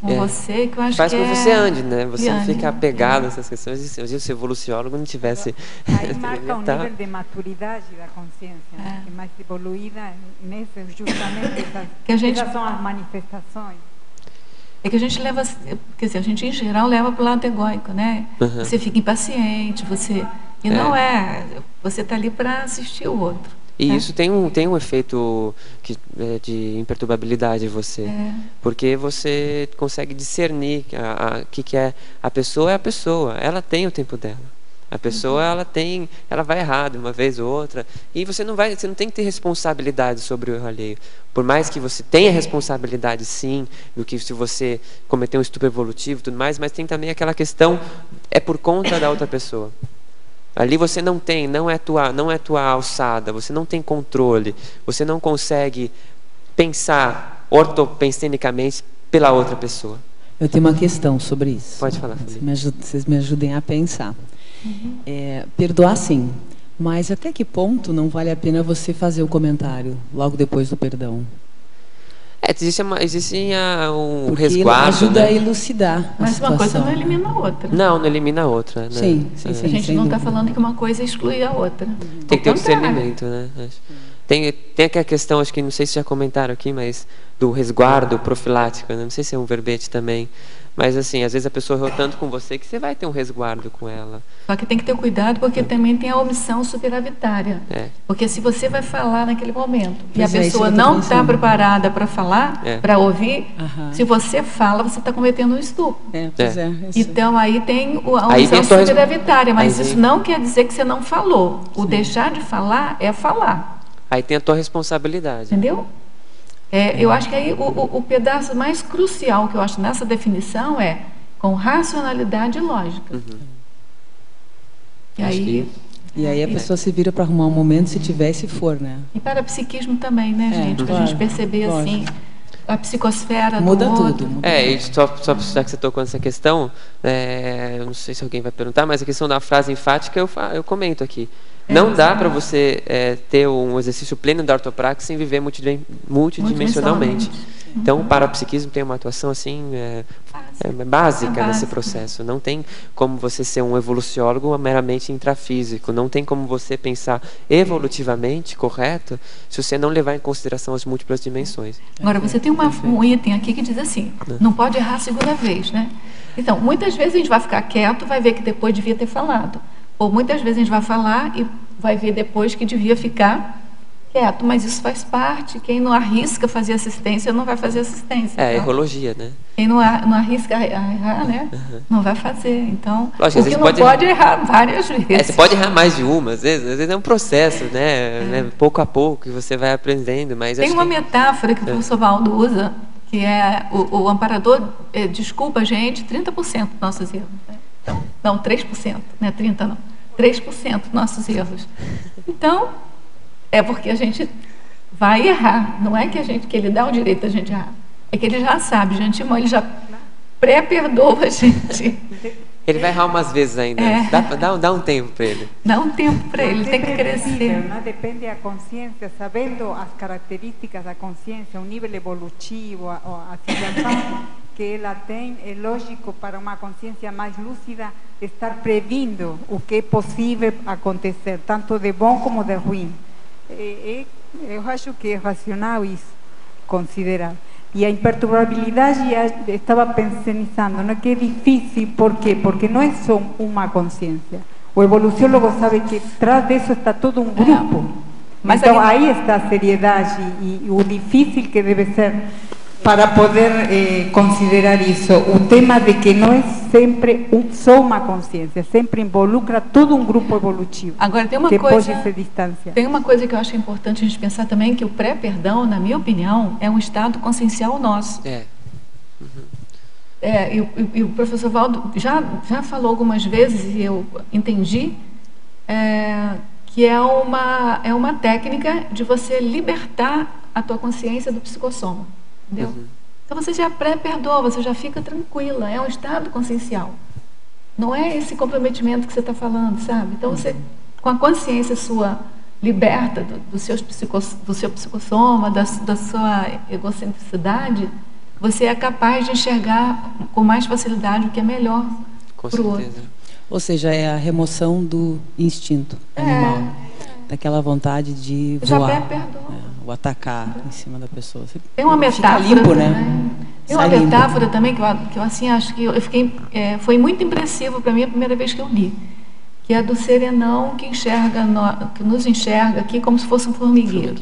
com você, que eu acho faz que com que você ande, né? Você não ande. fica apegado a essas questões. Se o evoluciólogo não tivesse... Aí marca um nível de maturidade da consciência, né? Que é mais evoluída justamente essas são as manifestações. É que a gente leva, quer dizer, a gente em geral leva para o lado egóico, né? Uhum. Você fica impaciente, e não é, você está ali para assistir o outro. E isso tem um efeito de imperturbabilidade em você, porque você consegue discernir que a pessoa é a pessoa, ela tem o tempo dela. A pessoa ela vai errar de uma vez ou outra, e você não tem que ter responsabilidade sobre o erro alheio. Por mais que você tenha responsabilidade, sim, do que se você cometer um estupro evolutivo e tudo mais, mas tem também aquela questão, é por conta da outra pessoa. Ali você não é tua alçada, você não tem controle, você não consegue pensar ortopensenicamente pela outra pessoa. Eu tenho uma questão sobre isso. Pode falar, Felipe. Vocês me ajudem a pensar. Perdoar sim, mas até que ponto não vale a pena você fazer o comentário logo depois do perdão? Existe um Porque resguardo, ajuda né? a elucidar a Mas situação. uma coisa não elimina a outra. Não elimina a outra, né? Sim. A gente não está falando que uma coisa exclui a outra. Tem que ter o Ao contrário. discernimento, né? Tem aquela questão, acho que não sei se já comentaram aqui, mas do resguardo profilático, né? Não sei se é um verbete também. Mas assim, às vezes a pessoa errou tanto com você que você vai ter um resguardo com ela. Só que tem que ter cuidado porque também tem a omissão superavitária. Porque se você vai falar naquele momento e a pessoa não está preparada para falar, para ouvir, se você fala, você está cometendo um estupro. Então aí tem a omissão superavitária, mas isso não quer dizer que você não falou. O deixar de falar é falar. Aí tem a tua responsabilidade. Entendeu? Eu acho que aí o pedaço mais crucial que eu acho nessa definição é com racionalidade e lógica. E aí a pessoa se vira para arrumar um momento, se tiver e se for, né? E para psiquismo também, né, gente? Para a gente perceber assim, a psicosfera muda do outro. tudo. E só já que você tocou nessa questão, eu não sei se alguém vai perguntar, mas a questão da frase enfática eu comento aqui. Não dá para você ter um exercício pleno da ortopraxia sem viver multidimensionalmente. Então, o parapsiquismo tem uma atuação assim básica nesse processo. Não tem como você ser um evoluciólogo meramente intrafísico. Não tem como você pensar evolutivamente correto se você não levar em consideração as múltiplas dimensões. Agora, você tem um item aqui que diz assim, não pode errar a segunda vez, né? Então, muitas vezes a gente vai ficar quieto, vai ver que depois devia ter falado. Ou muitas vezes a gente vai falar e vai ver depois que devia ficar quieto, mas isso faz parte. Quem não arrisca fazer assistência não vai fazer assistência. Errologia, né? Quem não arrisca errar, né? Não vai fazer. Então, lógico, porque não pode errar várias vezes. Você pode errar mais de uma, às vezes é um processo, né? Pouco a pouco que você vai aprendendo. Mas tem uma metáfora que o professor Valdo usa, que é o amparador desculpa a gente 30% dos nossos erros. Então, não, 3%, não é 30% não. 3% dos nossos erros. Então, é porque a gente vai errar. Não é que ele dá o direito a gente errar. É que ele já sabe, de antemão, ele já pré-perdoa a gente. Ele vai errar umas vezes ainda. Dá um tempo para ele. Dá um tempo para ele, tem que crescer. Depende da consciência, sabendo as características da consciência, o nível evolutivo, a situação que ela tem, é lógico para uma consciência mais lúcida estar previndo o que é possível acontecer, tanto de bom como de ruim. Eu acho que é racional isso, considerar. E a imperturbabilidade, já estava pensando, não é que é difícil, por quê? Porque não é só uma consciência. O evoluciólogo sabe que atrás disso está todo um grupo. Mas então aí está a seriedade e o difícil que deve ser para poder considerar isso. O tema de que não é sempre só uma consciência, sempre involucra todo um grupo evolutivo. Agora tem uma coisa, pode se distanciar. Tem uma coisa que eu acho importante a gente pensar também, que o pré-perdão, na minha opinião, é um estado consciencial nosso. E o professor Valdo já falou algumas vezes, e eu entendi, que é uma técnica de você libertar a tua consciência do psicossoma. Entendeu? Então você já pré-perdoa, você já fica tranquila, é um estado consciencial. Não é esse comprometimento que você está falando, sabe? Então você, com a consciência sua liberta do seu psicossoma, da sua egocentricidade, você é capaz de enxergar com mais facilidade o que é melhor para o outro. Ou seja, é a remoção do instinto animal, daquela vontade de voar, o atacar em cima da pessoa. Você tem uma metáfora limpo, também, né? Tem uma metáfora também que eu assim acho que eu fiquei, foi muito impressivo para mim a primeira vez que eu li, que é do serenão que enxerga, que nos enxerga aqui como se fosse um formigueiro.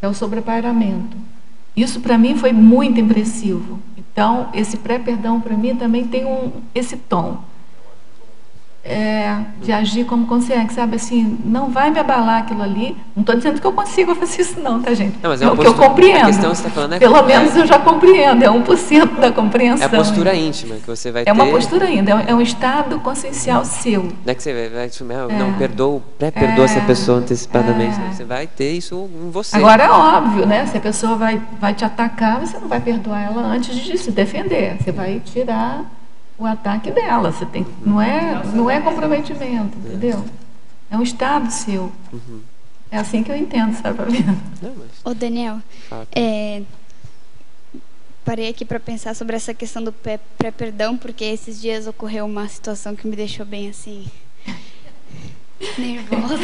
É o sobrepairamento. Isso para mim foi muito impressivo. Então esse pré-perdão para mim também tem esse tom. De agir como consegue, sabe? Assim, não vai me abalar aquilo ali. Não estou dizendo que eu consigo fazer isso não, tá, gente? Não, mas é o que eu compreendo. A questão que você está falando pelo menos eu já compreendo, é 1% da compreensão. É a postura íntima que você vai ter. É uma postura ainda, é um estado consciencial seu. Não é que você vai não perdoa essa pessoa antecipadamente. Você vai ter isso em você. Agora é óbvio, né? Se a pessoa vai te atacar, você não vai perdoar ela antes de se defender. Você vai tirar o ataque dela, você tem, não é comprometimento, entendeu? É um estado seu. É assim que eu entendo, sabe? Ô Daniel, parei aqui para pensar sobre essa questão do pré-perdão, porque esses dias ocorreu uma situação que me deixou bem assim nervosa.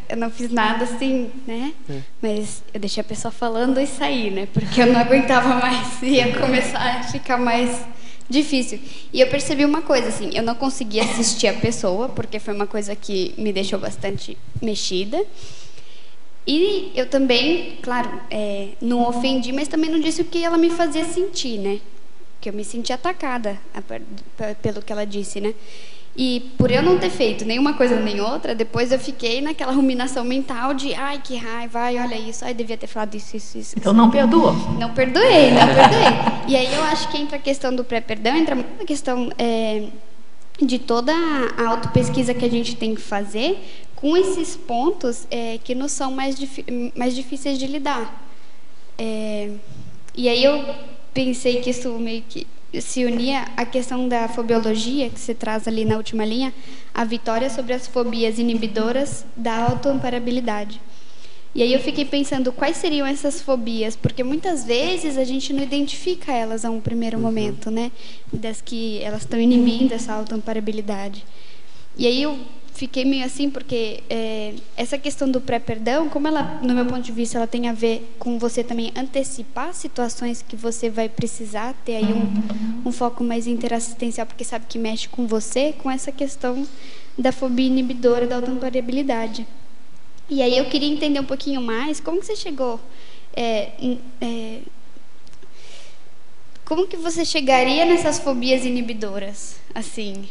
eu não fiz nada assim, né? Mas eu deixei a pessoa falando e sair, né? Porque eu não aguentava mais, ia começar a ficar mais difícil. E eu percebi uma coisa, assim, eu não conseguia assistir a pessoa, porque foi uma coisa que me deixou bastante mexida. E eu também, claro, não ofendi, mas também não disse o que ela me fazia sentir, né? Que eu me senti atacada pelo que ela disse, né? E por eu não ter feito nenhuma coisa nem outra, depois eu fiquei naquela ruminação mental de ai, que raiva, ai, olha isso, ai, devia ter falado isso. Então não perdoou? Não perdoei. E aí eu acho que entra a questão do pré-perdão, entra a questão de toda a autopesquisa que a gente tem que fazer com esses pontos que nos são mais difíceis de lidar. E aí eu pensei que isso meio que se unia à questão da fobiologia, que se traz ali na última linha, a vitória sobre as fobias inibidoras da autoamparabilidade. E aí eu fiquei pensando quais seriam essas fobias, porque muitas vezes a gente não identifica elas a um primeiro momento, né? Das que elas estão inibindo essa autoamparabilidade. E aí eu fiquei meio assim, porque essa questão do pré-perdão, como ela, no meu ponto de vista, ela tem a ver com você também antecipar situações que você vai precisar ter aí um foco mais interassistencial, porque sabe que mexe com você, com essa questão da fobia inibidora da autoamparabilidade. E aí eu queria entender um pouquinho mais, como que você chegou, como que você chegaria nessas fobias inibidoras, assim?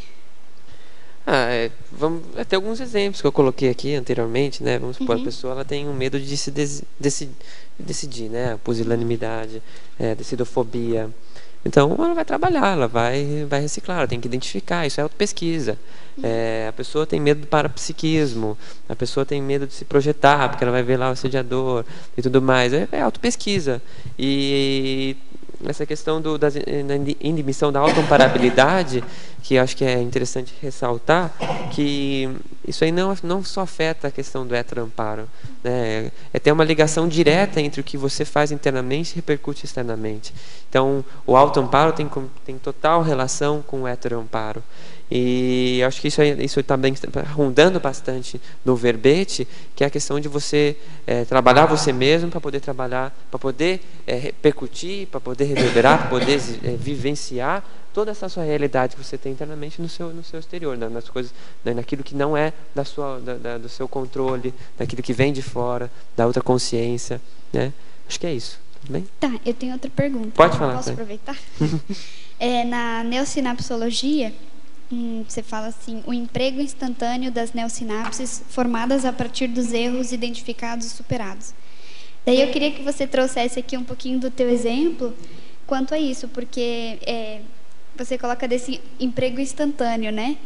Vamos ter alguns exemplos que eu coloquei aqui anteriormente, né? Vamos supor, a pessoa ela tem um medo de se decidir, né? A pusilanimidade, decidofobia. Então, ela vai trabalhar, ela vai reciclar, ela tem que identificar, isso é autopesquisa. A pessoa tem medo do parapsiquismo, a pessoa tem medo de se projetar, porque ela vai ver lá o assediador e tudo mais. É autopesquisa. E essa questão da inibição da autoamparabilidade, que eu acho que é interessante ressaltar, que isso aí não só afeta a questão do heteroamparo, né? Tem uma ligação direta entre o que você faz internamente e repercute externamente. Então, o autoamparo tem total relação com o heteroamparo. E eu acho que isso está rondando bastante no verbete, que é a questão de você trabalhar você mesmo para poder trabalhar, para poder repercutir, para poder reverberar, para poder vivenciar toda essa sua realidade que você tem internamente no seu exterior, nas coisas, naquilo que não é do seu controle, naquilo que vem de fora, da outra consciência, né? Acho que é isso. Tudo bem? Tá, eu tenho outra pergunta. Pode falar. Posso aproveitar? Na neossinapsologia, você fala assim, o emprego instantâneo das neossinapses formadas a partir dos erros identificados e superados. Daí eu queria que você trouxesse aqui um pouquinho do teu exemplo quanto a isso, porque você coloca desse emprego instantâneo, né?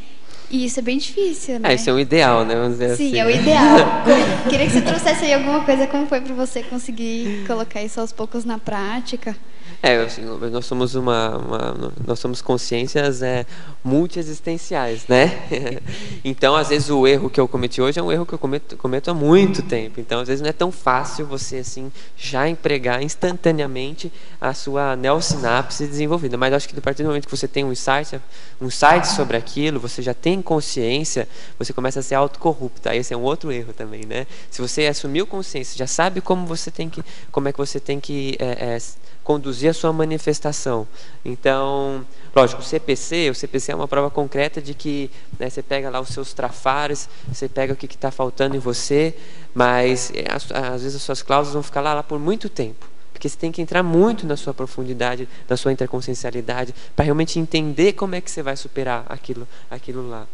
E isso é bem difícil, né? Isso é um ideal, né? Vamos dizer Sim, assim. é o ideal. Queria que você trouxesse aí alguma coisa, como foi para você conseguir colocar isso aos poucos na prática. Assim, nós somos consciências multiexistenciais, né? Então, às vezes, o erro que eu cometi hoje é um erro que eu cometo há muito tempo. Então, às vezes, não é tão fácil você, assim, já empregar instantaneamente a sua neossinapse desenvolvida. Mas acho que, a partir do momento que você tem um insight sobre aquilo, você já tem consciência, você começa a ser autocorrupta. Esse é um outro erro também, né? Se você assumiu consciência, já sabe como é que você tem que conduzir a sua manifestação. Então, lógico, o CPC é uma prova concreta de que, né, você pega lá os seus trafares, você pega o que está faltando em você, mas às vezes as suas cláusulas vão ficar lá por muito tempo, porque você tem que entrar muito na sua profundidade, na sua interconsciencialidade, para realmente entender como é que você vai superar aquilo lá.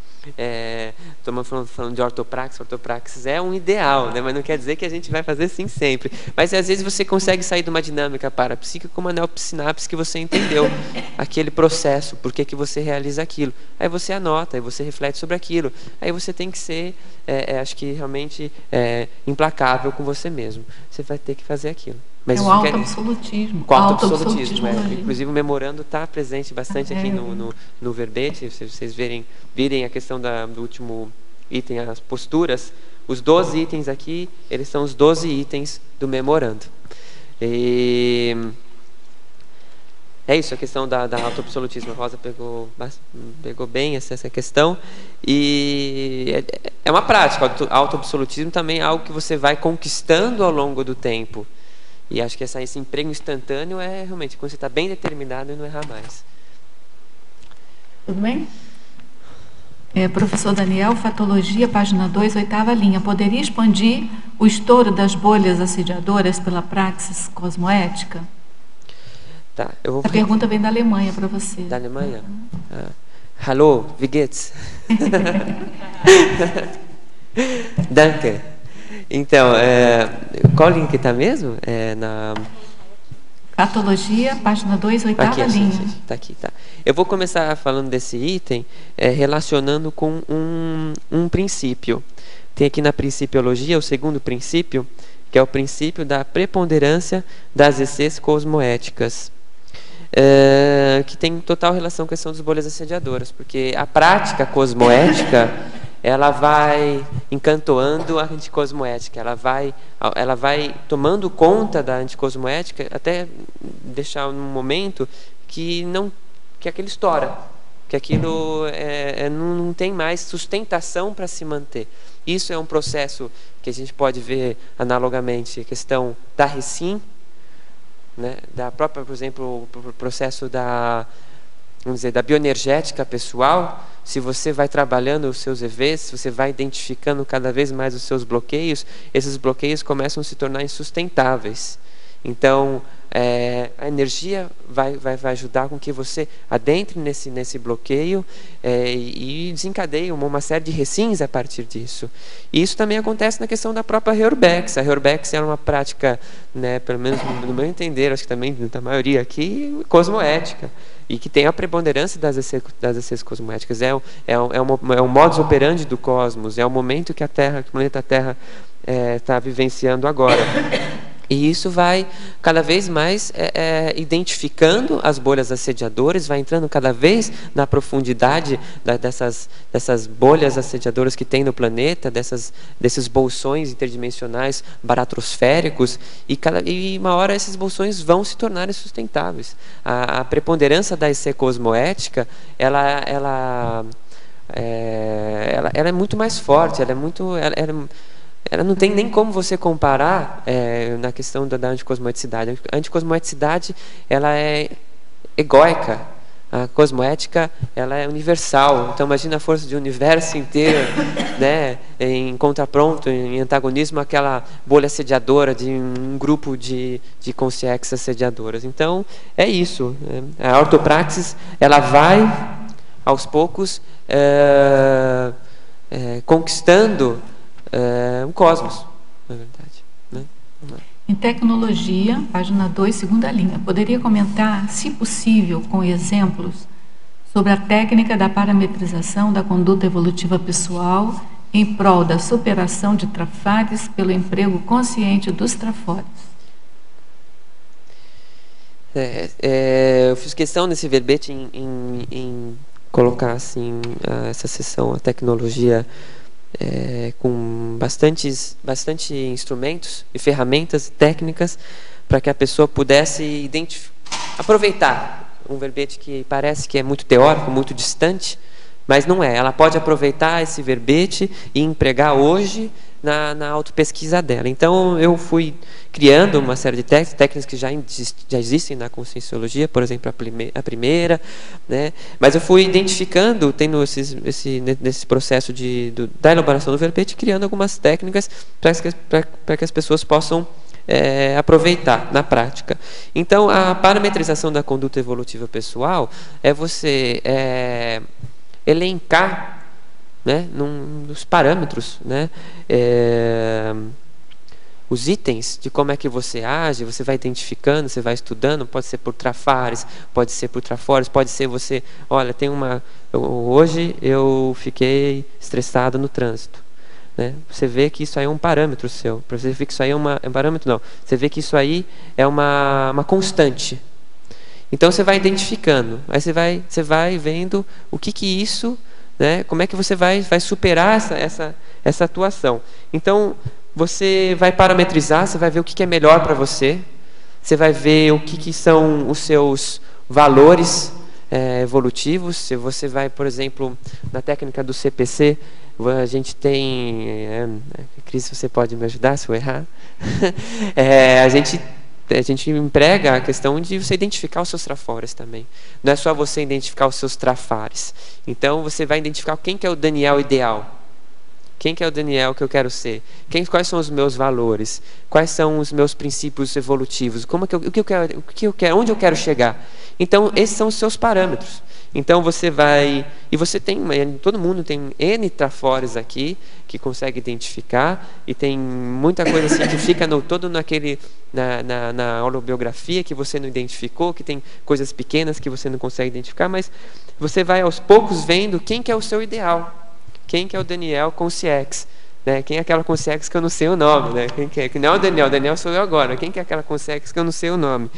Estamos falando de ortopraxis é um ideal, né? Mas não quer dizer que a gente vai fazer assim sempre. Mas às vezes você consegue sair de uma dinâmica parapsíquica com uma neopsinapse que você entendeu aquele processo, por que você realiza aquilo. Aí você anota, aí você reflete sobre aquilo. Aí você tem que ser, acho que realmente implacável com você mesmo. Você vai ter que fazer aquilo. Mas o autoabsolutismo. O autoabsolutismo. Inclusive o memorando está presente bastante aqui no verbete. Se vocês virem a questão do último item, as posturas, os 12 itens aqui, eles são os 12 itens do memorando. E é isso, a questão da autoabsolutismo. A Rosa pegou bem essa questão. E é uma prática. O autoabsolutismo também é algo que você vai conquistando ao longo do tempo. E acho que esse emprego instantâneo é realmente quando você está bem determinado e não errar mais. Tudo bem? Professor Daniel, Fatologia, página 2, 8ª linha. Poderia expandir o estouro das bolhas assediadoras pela praxis cosmoética? Tá, A pergunta vem da Alemanha para você. Da Alemanha? Hallo, wie geht's? Danke. Então, qual link está mesmo? Na Patologia, página 2, 8ª linha. Está aqui, tá. Eu vou começar falando desse item, relacionando com um princípio. Tem aqui na Principiologia o segundo princípio, que é o princípio da preponderância das ECs cosmoéticas, que tem total relação com a questão das bolhas assediadoras, porque a prática cosmoética ela vai encantoando a anticosmoética, ela vai tomando conta da anticosmoética até deixar num momento que aquilo estoura, que aquilo não tem mais sustentação para se manter. Isso é um processo que a gente pode ver analogamente a questão da recim, né, da própria, por exemplo, o processo da bioenergética pessoal. Se você vai trabalhando os seus EVs, se você vai identificando cada vez mais os seus bloqueios, esses bloqueios começam a se tornar insustentáveis. Então, a energia vai ajudar com que você adentre nesse bloqueio e desencadeie uma série de recins a partir disso. E isso também acontece na questão da própria Reurbex. A Reurbex é uma prática, né, pelo menos no meu entender, acho que também da maioria aqui, cosmoética, e que tem a preponderância das ECs cosmoéticas. É um modus operandi do cosmos, é o momento que o planeta Terra está vivenciando agora. E isso vai cada vez mais identificando as bolhas assediadoras, vai entrando cada vez na profundidade dessas bolhas assediadoras que tem no planeta, desses bolsões interdimensionais baratrosféricos, e uma hora esses bolsões vão se tornar insustentáveis. A preponderância da EC cosmoética, ela é muito mais forte, ela não tem nem como você comparar na questão da anticosmoeticidade. A anticosmoeticidade, ela é egóica. A cosmoética, ela é universal. Então, imagina a força de um universo inteiro, né, em contrapronto, em antagonismo àquela bolha assediadora de um grupo de consciências assediadoras. Então, é isso. A ortopraxis, ela vai, aos poucos, conquistando um cosmos, na verdade, né? Em Tecnologia, página 2, 2ª linha. Poderia comentar, se possível, com exemplos, sobre a técnica da parametrização da conduta evolutiva pessoal em prol da superação de trafares pelo emprego consciente dos trafores? Eu fiz questão nesse verbete em colocar assim essa sessão, a tecnologia com bastante instrumentos e ferramentas técnicas para que a pessoa pudesse aproveitar um verbete que parece que é muito teórico, muito distante, mas não é. Ela pode aproveitar esse verbete e empregar hoje na autopesquisa dela. Então, eu fui criando uma série de técnicas que já existem na Conscienciologia, por exemplo, a primeira, né? Mas eu fui identificando, tendo nesse processo da elaboração do verbete, criando algumas técnicas para que as pessoas possam aproveitar na prática. Então, a parametrização da conduta evolutiva pessoal é você elencar, né, nos parâmetros, né, os itens de como é que você age, você vai identificando, você vai estudando, pode ser por trafares, pode ser por trafores, pode ser você, olha, hoje eu fiquei estressado no trânsito, né? Você vê que isso aí é um parâmetro seu, você vê que isso aí é um parâmetro, não, você vê que isso aí é uma constante. Então você vai identificando, aí você vai vendo o que isso, né, como é que você vai superar essa atuação. Então, você vai parametrizar, você vai ver o que é melhor para você, você vai ver o que são os seus valores evolutivos. Se você vai, por exemplo, na técnica do CPC, a gente tem... Cris, você pode me ajudar se eu errar? A gente emprega a questão de você identificar os seus trafores também. Não é só você identificar os seus trafares. Então, você vai identificar quem que é o Daniel ideal. Quem que é o Daniel que eu quero ser? Quais são os meus valores? Quais são os meus princípios evolutivos? O que eu quero, onde eu quero chegar? Então, esses são os seus parâmetros. Então você vai... E você tem... Todo mundo tem N trafores aqui que consegue identificar, e tem muita coisa assim que fica todo na holobiografia que você não identificou, que tem coisas pequenas que você não consegue identificar, mas você vai aos poucos vendo quem que é o seu ideal. Quem que é o Daniel Consciex, né? Quem é aquela Consciex que eu não sei o nome, né? Quem que não é o Daniel sou eu agora. Quem que é aquela Consciex que eu não sei o nome?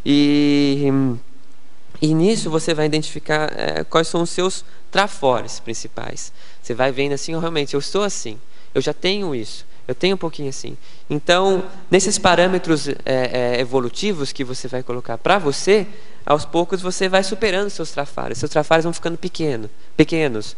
E nisso você vai identificar quais são os seus trafores principais. Você vai vendo assim, realmente, eu sou assim, eu já tenho isso, eu tenho um pouquinho assim. Então, nesses parâmetros evolutivos que você vai colocar para você, aos poucos você vai superando seus trafares. Seus trafares vão ficando pequenos.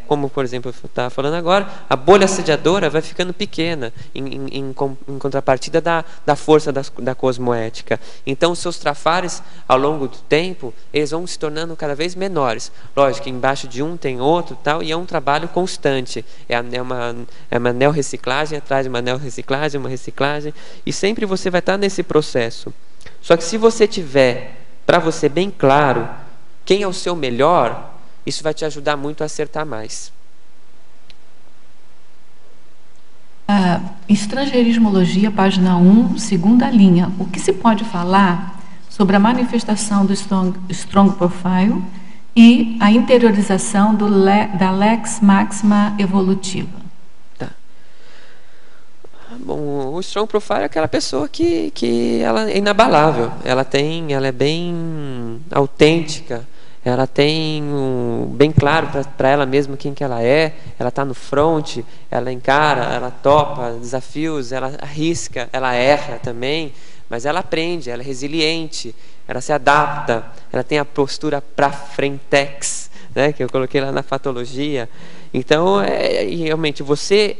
Como, por exemplo, eu estava falando agora, a bolha assediadora vai ficando pequena em contrapartida da força da cosmoética. Então, os seus trafares, ao longo do tempo, eles vão se tornando cada vez menores. Lógico que embaixo de um tem outro, tal, e é um trabalho constante. É uma neorreciclagem atrás de uma neorreciclagem, uma reciclagem, e sempre você vai estar nesse processo. Só que se você tiver para você bem claro quem é o seu melhor, isso vai te ajudar muito a acertar mais. Estrangeirismologia, página 1, segunda linha. O que se pode falar sobre a manifestação do Strong Profile e a interiorização da Lex Maxima evolutiva? Bom, o Strong Profile é aquela pessoa que ela é inabalável, ela é bem autêntica, ela tem bem claro para ela mesma quem que ela está no front, ela encara, ela topa desafios, ela arrisca, ela erra também, mas ela aprende, ela é resiliente, ela se adapta, ela tem a postura pra frentex, né, que eu coloquei lá na fatologia. Então, realmente, você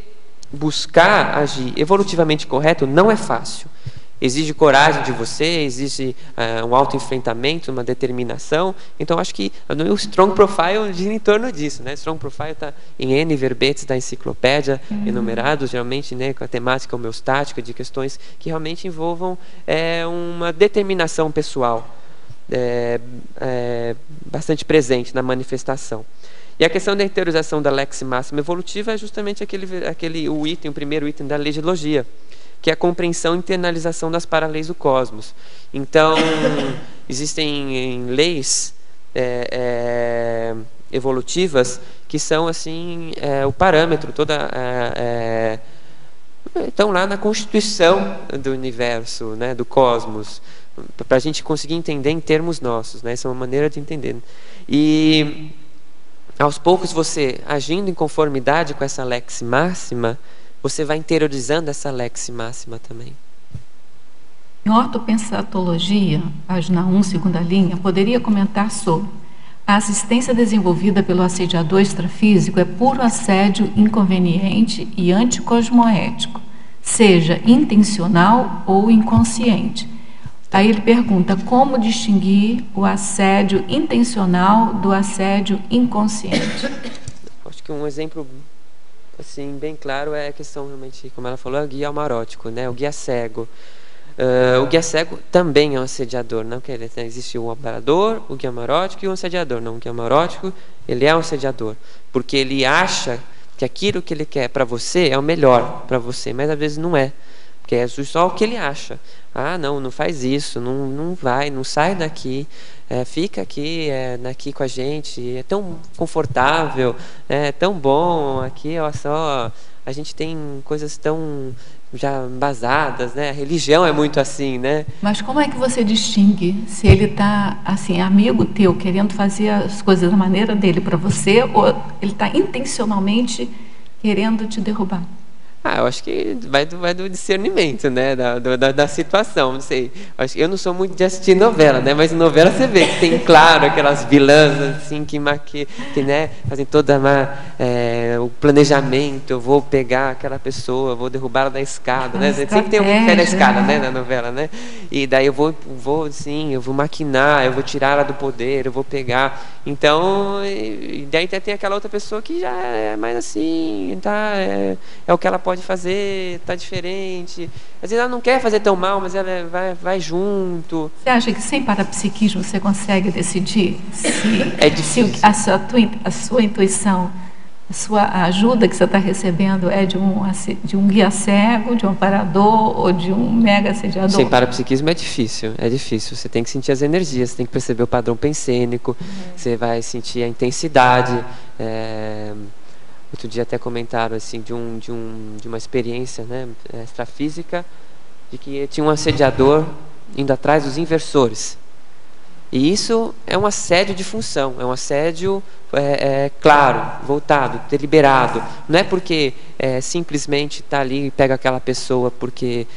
buscar agir evolutivamente correto não é fácil. Exige coragem de você, exige um autoenfrentamento, uma determinação. Então, acho que o Strong Profile gira em torno disso, né? Strong Profile está em N verbetes da enciclopédia, enumerados, geralmente, né, com a temática homeostática, de questões que realmente envolvam uma determinação pessoal bastante presente na manifestação. E a questão da interiorização da Lex Máxima evolutiva é justamente o primeiro item da legilogia, que é a compreensão e internalização das paraleis do cosmos. Então, existem leis evolutivas que são assim o parâmetro, estão lá na constituição do universo, né, do cosmos, para a gente conseguir entender em termos nossos, né? Essa é uma maneira de entender. E aos poucos você, agindo em conformidade com essa lex máxima, você vai interiorizando essa lex máxima também. Em ortopensatologia, página 1, segunda linha, poderia comentar sobre a assistência desenvolvida pelo assediador extrafísico é puro assédio inconveniente e anticosmoético, seja intencional ou inconsciente. Aí ele pergunta como distinguir o assédio intencional do assédio inconsciente. Acho que um exemplo assim bem claro é a questão realmente, como ela falou, é o guia almarótico, né? O guia cego. O guia cego também é um assediador, não que existe o amparador, o guia almarótico e o assediador. Não, o guia almarótico, ele é um assediador, porque ele acha que aquilo que ele quer para você é o melhor para você, mas às vezes não é, porque é só o que ele acha. Ah, não faz isso, não vai, não sai daqui, fica aqui, aqui com a gente, é tão confortável, é tão bom aqui, olha só, a gente tem coisas tão já embasadas, né? A religião é muito assim, né? Mas como é que você distingue se ele está, assim, amigo teu, querendo fazer as coisas da maneira dele para você, ou ele está intencionalmente querendo te derrubar? Eu acho que vai do discernimento, né, da situação, não sei. Eu não sou muito de assistir novela, né, mas em novela você vê que tem, claro, aquelas vilãs assim que né, fazem toda o planejamento. Eu vou pegar aquela pessoa, vou derrubá-la da escada, né? Sempre tem alguém que cai da escada, né, na novela, né? E daí eu vou maquinar, eu vou tirar ela do poder, eu vou pegar. Então, e daí tem aquela outra pessoa que já é mais assim, tá? É o que ela pode fazer, tá diferente. Às vezes ela não quer fazer tão mal, mas ela vai junto. Você acha que sem parapsiquismo você consegue decidir se a sua intuição, a sua ajuda que você está recebendo é de um guia cego, de um amparador ou de um mega assediador? Sem parapsiquismo é difícil. Você tem que sentir as energias, você tem que perceber o padrão pensênico, você vai sentir a intensidade. Outro dia até comentaram assim de uma experiência, né, extrafísica, de que tinha um assediador indo atrás dos inversores. E isso é um assédio de função, é um assédio claro, voltado, deliberado. Não é porque simplesmente está ali e pega aquela pessoa porque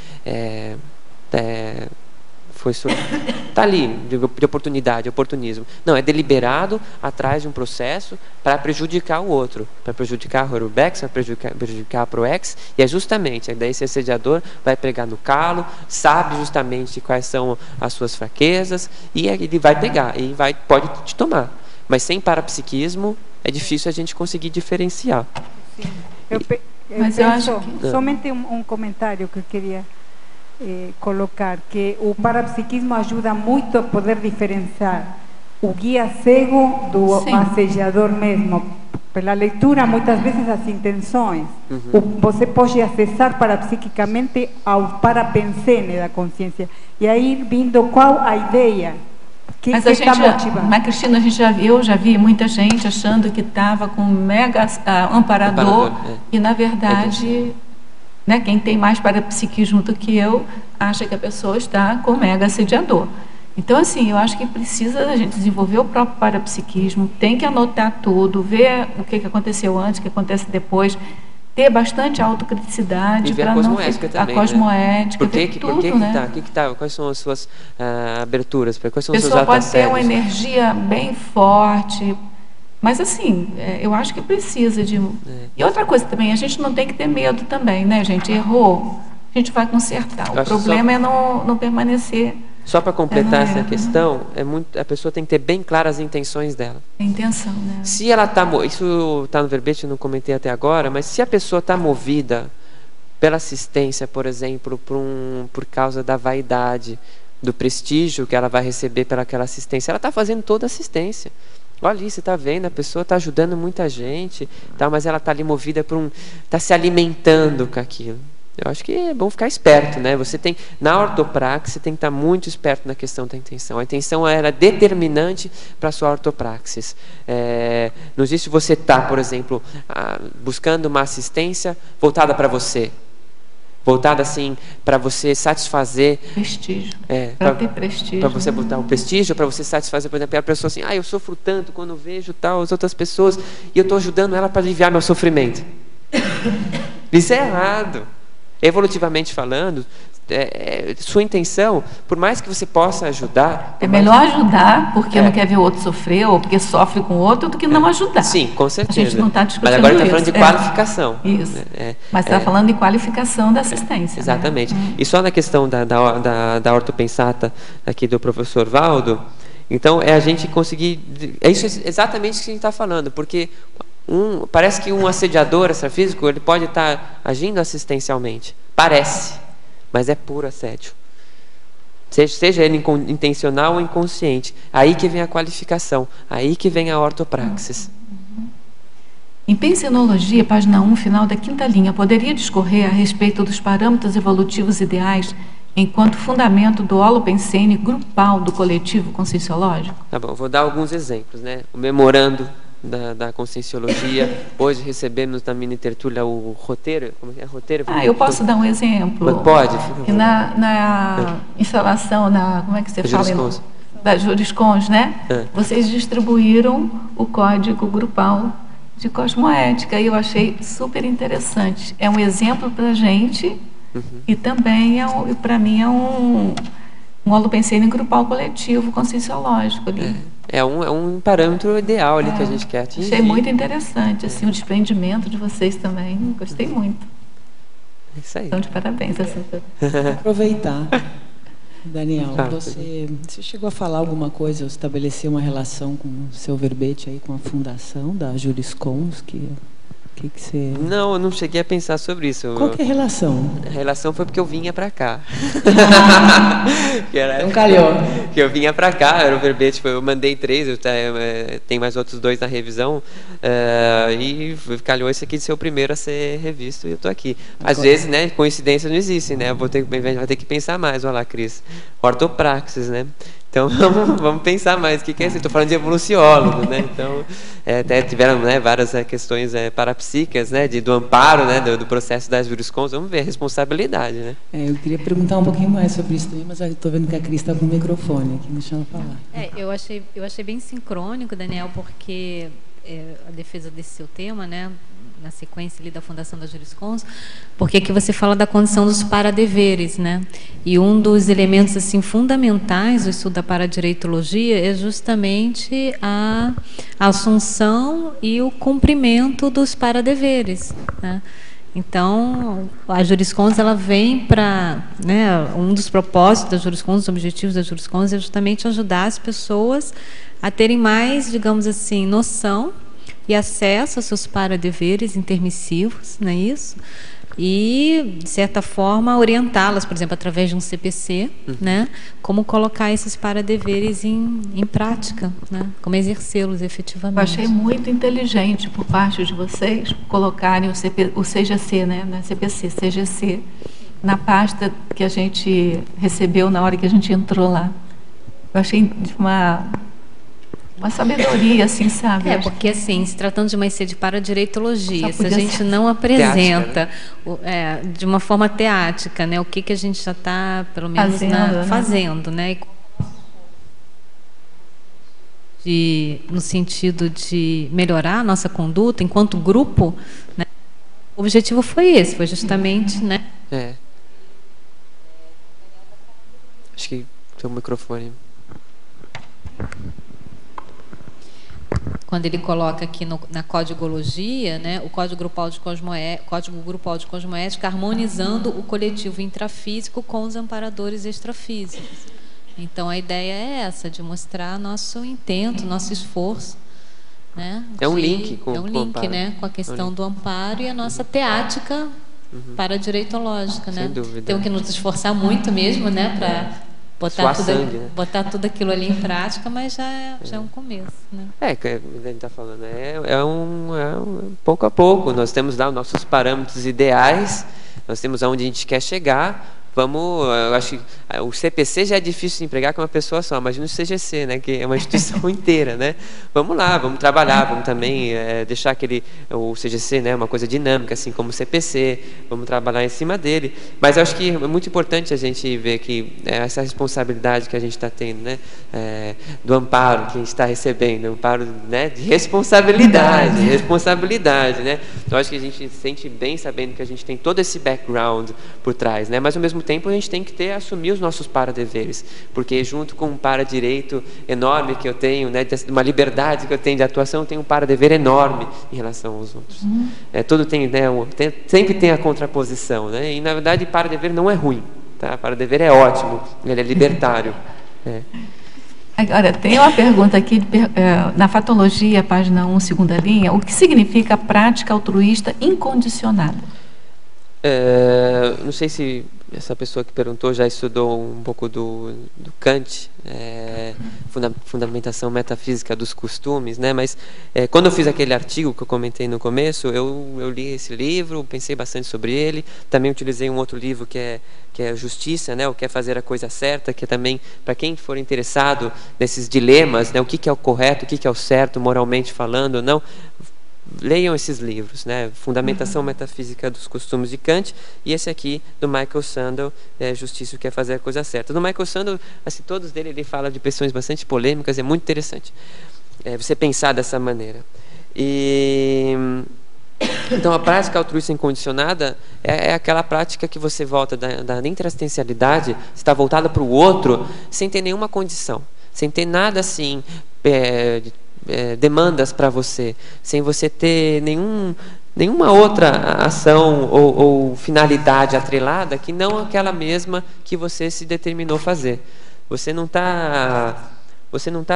está ali de oportunidade, oportunismo. Não, é deliberado atrás de um processo para prejudicar o outro, para prejudicar a Urubex, para prejudicar a Proex, e é justamente, daí esse assediador vai pegar no calo, sabe justamente quais são as suas fraquezas, e ele vai pegar, e pode te tomar. Mas sem parapsiquismo, é difícil a gente conseguir diferenciar. Sim. Eu acho que... Somente um comentário que eu queria colocar, que o parapsiquismo ajuda muito a poder diferenciar o guia cego do assediador mesmo. Pela leitura, muitas vezes as intenções. Você pode acessar parapsiquicamente ao parapensene da consciência e aí vindo qual a ideia que está motivando. Mas, Cristina, eu já vi muita gente achando que estava com um mega amparador e, na verdade... Né, quem tem mais parapsiquismo do que eu acha que a pessoa está com mega assediador. Então, assim, eu acho que precisa a gente desenvolver o próprio parapsiquismo, tem que anotar tudo, ver o que aconteceu antes, o que acontece depois, ter bastante autocriticidade para não ficar a cosmoética, quais são as suas aberturas, quais são os seus auto-assédios. A pessoa pode ter uma energia bem forte. Mas, assim, eu acho que precisa de... E outra coisa também, a gente não tem que ter medo também, né, gente? Errou, a gente vai consertar. O problema é não permanecer... Só para completar essa questão, a pessoa tem que ter bem claras as intenções dela. A intenção, né? Se ela está... Isso está no verbete, eu não comentei até agora, mas se a pessoa está movida pela assistência, por exemplo, por causa da vaidade, do prestígio que ela vai receber pelaquela assistência, ela está fazendo toda a assistência. Olha ali, você está vendo, a pessoa está ajudando muita gente, mas ela está ali movida está se alimentando com aquilo. Eu acho que é bom ficar esperto, né? Na ortopraxis, você tem que estar muito esperto na questão da intenção. A intenção era determinante para a sua ortopraxis. Não existe você estar, por exemplo, buscando uma assistência voltada para você. voltada assim para você satisfazer prestígio, para ter prestígio, para você botar o prestígio, para você satisfazer, por exemplo, a pessoa assim, eu sofro tanto quando vejo tal as outras pessoas e eu estou ajudando ela para aliviar meu sofrimento. Isso é errado. Evolutivamente falando, sua intenção, por mais que você possa ajudar... É melhor ajudar porque não quer ver o outro sofrer ou porque sofre com o outro do que não ajudar. Sim, com certeza. A gente não está discutindo isso. Mas agora está falando de qualificação. Isso. Mas está falando de qualificação da assistência. Exatamente. Né? E só na questão da ortopensata aqui do professor Valdo, então a gente conseguir... É isso exatamente o que a gente está falando, porque... parece que um assediador extrafísico ele pode estar agindo assistencialmente. Parece, mas é puro assédio. Seja ele intencional ou inconsciente. Aí que vem a qualificação, aí que vem a ortopraxis. Em Pensinologia, página 1, final da 5ª linha, poderia discorrer a respeito dos parâmetros evolutivos ideais enquanto fundamento do holopensene grupal do coletivo conscienciológico? Tá bom, vou dar alguns exemplos, né? O memorando da Conscienciologia. Hoje recebemos na mini tertúlia o roteiro. Como é roteiro? Eu posso dar um exemplo? Pode. Na instalação, como é que você fala? Da Juriscons, né? Vocês distribuíram o código grupal de cosmoética e eu achei super interessante. É um exemplo para a gente e também, para mim, é um holopensene grupal coletivo conscienciológico ali. É um parâmetro ideal ali que a gente quer atingir. Achei muito interessante, assim, o desprendimento de vocês também. Gostei muito. É isso aí. Então, de parabéns. Aproveitar. Daniel, você chegou a falar alguma coisa, estabelecer uma relação com o seu verbete aí, com a fundação da Juriscons, que você... Não, eu não cheguei a pensar sobre isso. Qual que é a relação? A relação foi porque eu vinha pra cá. Não calhou. Que eu vinha pra cá, era o verbete, eu mandei 3, tem mais outros 2 na revisão, e calhou esse aqui de ser o primeiro a ser revisto e eu tô aqui. Às vezes, né, coincidência não existe, né? Vai ter que pensar mais, olha lá, Cris. Ortopraxis, né? Então, vamos pensar mais. O que é isso? Estou falando de evoluciólogo, né? Então, até tiveram, né, várias questões parapsíquicas, né, do amparo, né, do processo das Juriscons. Vamos ver a responsabilidade, né? Eu queria perguntar um pouquinho mais sobre isso também, mas eu estou vendo que a Cris está com o microfone aqui, deixa ela falar. Eu achei bem sincrônico, Daniel, porque a defesa desse seu tema, né, na sequência ali da fundação da Juriscons, porque aqui você fala da condição dos paradeveres, né? E um dos elementos assim fundamentais do estudo da paradireitologia é justamente a assunção e o cumprimento dos paradeveres, né? Então, a Juriscons ela vem para, né, um dos propósitos da Juriscons, os objetivos da Juriscons é justamente ajudar as pessoas a terem mais, digamos assim, noção e acesso aos seus paradeveres intermissivos, não é isso? E, de certa forma, orientá-las, por exemplo, através de um CPC, né? Como colocar esses paradeveres em prática, né? Como exercê-los efetivamente. Eu achei muito inteligente por parte de vocês colocarem o CGC, né? Na CGC, na pasta que a gente recebeu na hora que a gente entrou lá. Eu achei de uma sabedoria, assim, sabe? Porque, assim, se tratando de uma IC de paradireitologia, se a gente não apresenta de uma forma teática, né, o que a gente já está, pelo menos, fazendo, né? No sentido de melhorar a nossa conduta enquanto grupo, né? O objetivo foi esse, foi justamente, né? Acho que tem um microfone. Quando ele coloca aqui na codigologia, né, o Código Grupal de Cosmoética, harmonizando o coletivo intrafísico com os amparadores extrafísicos. Então, a ideia é essa, de mostrar nosso intento, nosso esforço. Né, um link com o amparo, né, com a questão do amparo e a nossa teática paradireitológica. Né? Sem dúvida. Temos que nos esforçar muito mesmo, né, para botar tudo aquilo ali em prática, mas já é um começo, né? A gente está falando, pouco a pouco. Nós temos lá os nossos parâmetros ideais, nós temos aonde a gente quer chegar, eu acho que o CPC já é difícil de empregar com uma pessoa só, imagina o CGC, né, que é uma instituição inteira, né? Vamos lá, vamos trabalhar, vamos também deixar o CGC, né, uma coisa dinâmica, assim como o CPC, vamos trabalhar em cima dele. Mas eu acho que é muito importante a gente ver que essa responsabilidade que a gente está tendo, né, do amparo que a gente está recebendo, amparo, né, de responsabilidade, né? Então acho que a gente se sente bem sabendo que a gente tem todo esse background por trás, né? Mas ao mesmo tempo a gente tem que assumir os nossos para-deveres, porque junto com um para-direito enorme que eu tenho, né, uma liberdade que eu tenho de atuação, eu tenho um para-dever enorme em relação aos outros. Tudo tem, né, sempre tem a contraposição, né? E na verdade para-dever não é ruim, tá? Para-dever é ótimo, ele é libertário. Agora, tem uma pergunta aqui, na Fatologia, página 1, segunda linha, o que significa prática altruísta incondicionada? Não sei se essa pessoa que perguntou já estudou um pouco do Kant, fundamentação metafísica dos costumes, né? Mas quando eu fiz aquele artigo que eu comentei no começo, eu li esse livro, pensei bastante sobre ele, também utilizei um outro livro que é Justiça, né? O que é fazer a coisa certa, que é também, para quem for interessado nesses dilemas, né? O que é o correto, o que é o certo, moralmente falando ou não, leiam esses livros, né? Fundamentação Metafísica dos Costumes de Kant, e esse aqui do Michael Sandel, Justiça, o que é fazer a coisa certa. Do Michael Sandel, assim, todos dele, ele fala de questões bastante polêmicas, é muito interessante você pensar dessa maneira. Então a prática altruísta incondicionada é aquela prática que você volta da interassistencialidade, está voltada para o outro sem ter nenhuma condição, sem ter nada assim demandas para você, sem você ter nenhuma outra ação ou finalidade atrelada que não aquela mesma que você se determinou fazer. Você não está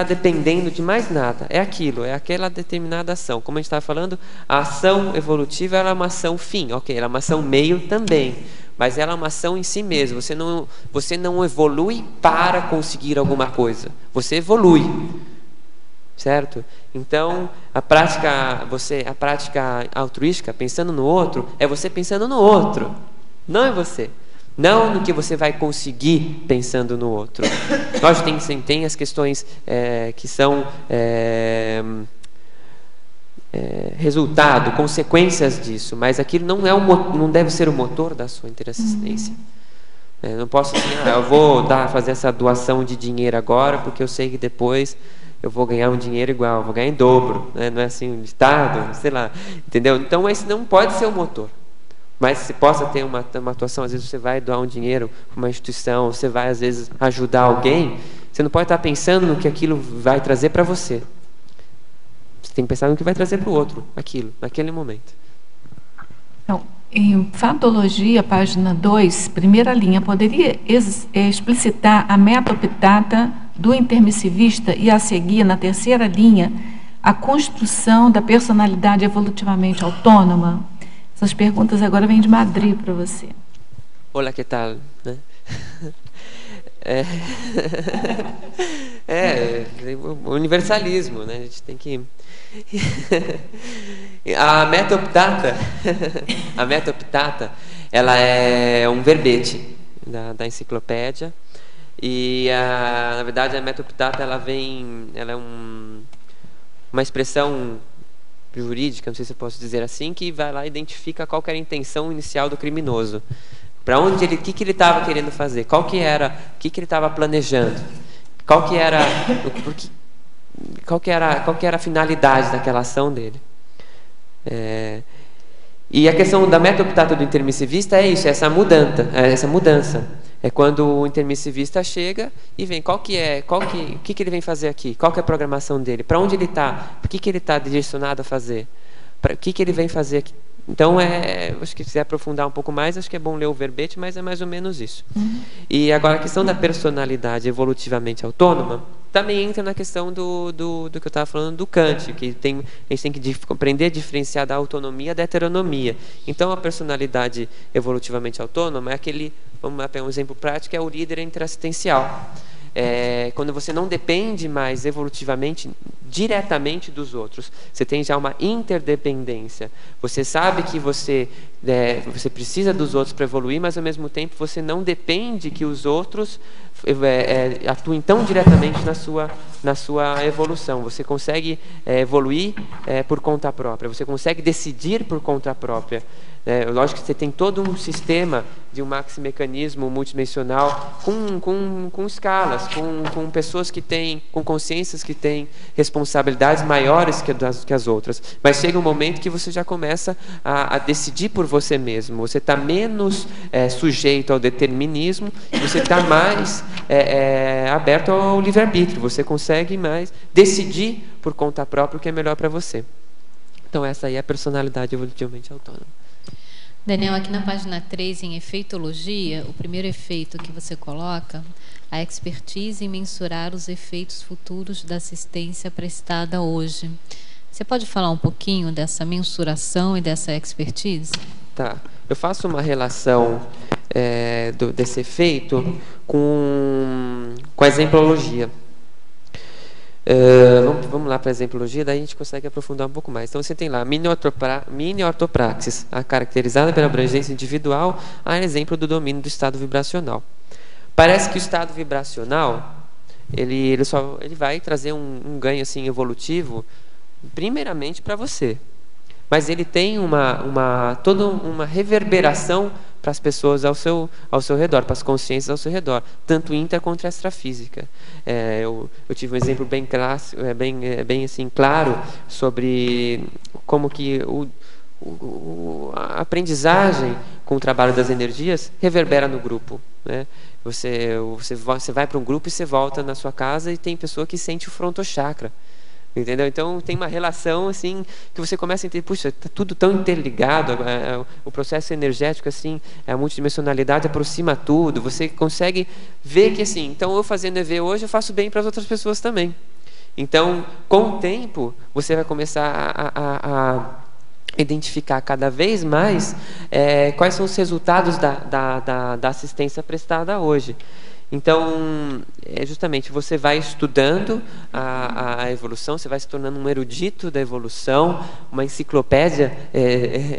dependendo de mais nada, é aquela determinada ação. Como a gente estava falando, a ação evolutiva ela é uma ação fim, ok, ela é uma ação meio também, mas ela é uma ação em si mesma. Você não evolui para conseguir alguma coisa, você evolui. Certo? Então, a prática altruística, pensando no outro, é você pensando no outro, não é você. Não no que você vai conseguir pensando no outro. Lógico, tem as questões que são resultado, consequências disso, mas aquilo não deve ser o motor da sua interassistência. Não posso assim, eu vou fazer essa doação de dinheiro agora, porque eu sei que depois eu vou ganhar um dinheiro igual, vou ganhar em dobro, né? Não é assim um ditado, sei lá, entendeu? Então esse não pode ser o motor, mas se possa ter uma atuação. Às vezes você vai doar um dinheiro para uma instituição, você vai às vezes ajudar alguém, você não pode estar pensando no que aquilo vai trazer para você, você tem que pensar no que vai trazer para o outro, aquilo, naquele momento. Então, em Fatologia, página 2, primeira linha, poderia explicitar a meta-optata do intermissivista e a seguir, na terceira linha, a construção da personalidade evolutivamente autônoma? Essas perguntas agora vêm de Madrid para você. Olá, que tal? Né? O universalismo, né? A gente tem que... A meta-optata, ela é um verbete da enciclopédia, e na verdade a meta-optata ela é uma expressão jurídica, não sei se eu posso dizer assim, que vai lá e identifica qual que era a intenção inicial do criminoso, para onde o que ele estava querendo fazer, o que ele estava planejando, qual que era a finalidade daquela ação dele. E a questão da meta-optata do intermissivista é isso, essa mudança. É quando o intermissivista chega e vem, o que ele vem fazer aqui? Qual que é a programação dele? Para onde ele está? O que ele está direcionado a fazer? O que ele vem fazer aqui? Então, acho que se quiser aprofundar um pouco mais, acho que é bom ler o verbete, mas é mais ou menos isso. E agora, a questão da personalidade evolutivamente autônoma também entra na questão do que eu estava falando do Kant, que a gente tem que aprender a diferenciar da autonomia da heteronomia. Então, a personalidade evolutivamente autônoma é aquele, vamos pegar um exemplo prático, é o líder interassistencial. Quando você não depende mais evolutivamente diretamente dos outros, você tem já uma interdependência. Você sabe que você você precisa dos outros para evoluir, mas ao mesmo tempo você não depende que os outros atuem tão diretamente na sua evolução. Você consegue evoluir por conta própria, você consegue decidir por conta própria. Lógico que você tem todo um sistema de um maximecanismo multidimensional com escalas, com pessoas que têm, com consciências que têm responsabilidades maiores que as outras. Mas chega um momento que você já começa a decidir por você mesmo. Você está menos sujeito ao determinismo, você está mais aberto ao livre-arbítrio. Você consegue mais decidir por conta própria o que é melhor para você. Então essa aí é a personalidade evolutivamente autônoma. Daniel, aqui na página 3, em efeitologia, o primeiro efeito que você coloca, a expertise em mensurar os efeitos futuros da assistência prestada hoje. Você pode falar um pouquinho dessa mensuração e dessa expertise? Tá. Eu faço uma relação desse efeito com a exemplologia. Vamos lá para a exemplologia, daí a gente consegue aprofundar um pouco mais. Então você tem lá mini ortopraxis, caracterizada pela abrangência individual, a exemplo do domínio do estado vibracional. Parece que o estado vibracional ele vai trazer um ganho assim evolutivo, primeiramente para você, mas ele tem toda uma reverberação para as pessoas ao seu redor, para as consciências ao seu redor, tanto intra quanto extrafísica. Eu tive um exemplo bem clássico, bem assim claro sobre como que a aprendizagem com o trabalho das energias reverbera no grupo, né? Você vai para um grupo e você volta na sua casa e tem pessoa que sente o frontochakra. Entendeu? Então tem uma relação assim que você começa a entender, puxa, está tudo tão interligado, o processo energético assim, a multidimensionalidade aproxima tudo, você consegue ver que assim, então eu fazendo EV hoje eu faço bem para as outras pessoas também. Então com o tempo você vai começar a identificar cada vez mais quais são os resultados da assistência prestada hoje. Então, justamente, você vai estudando a evolução, você vai se tornando um erudito da evolução, uma enciclopédia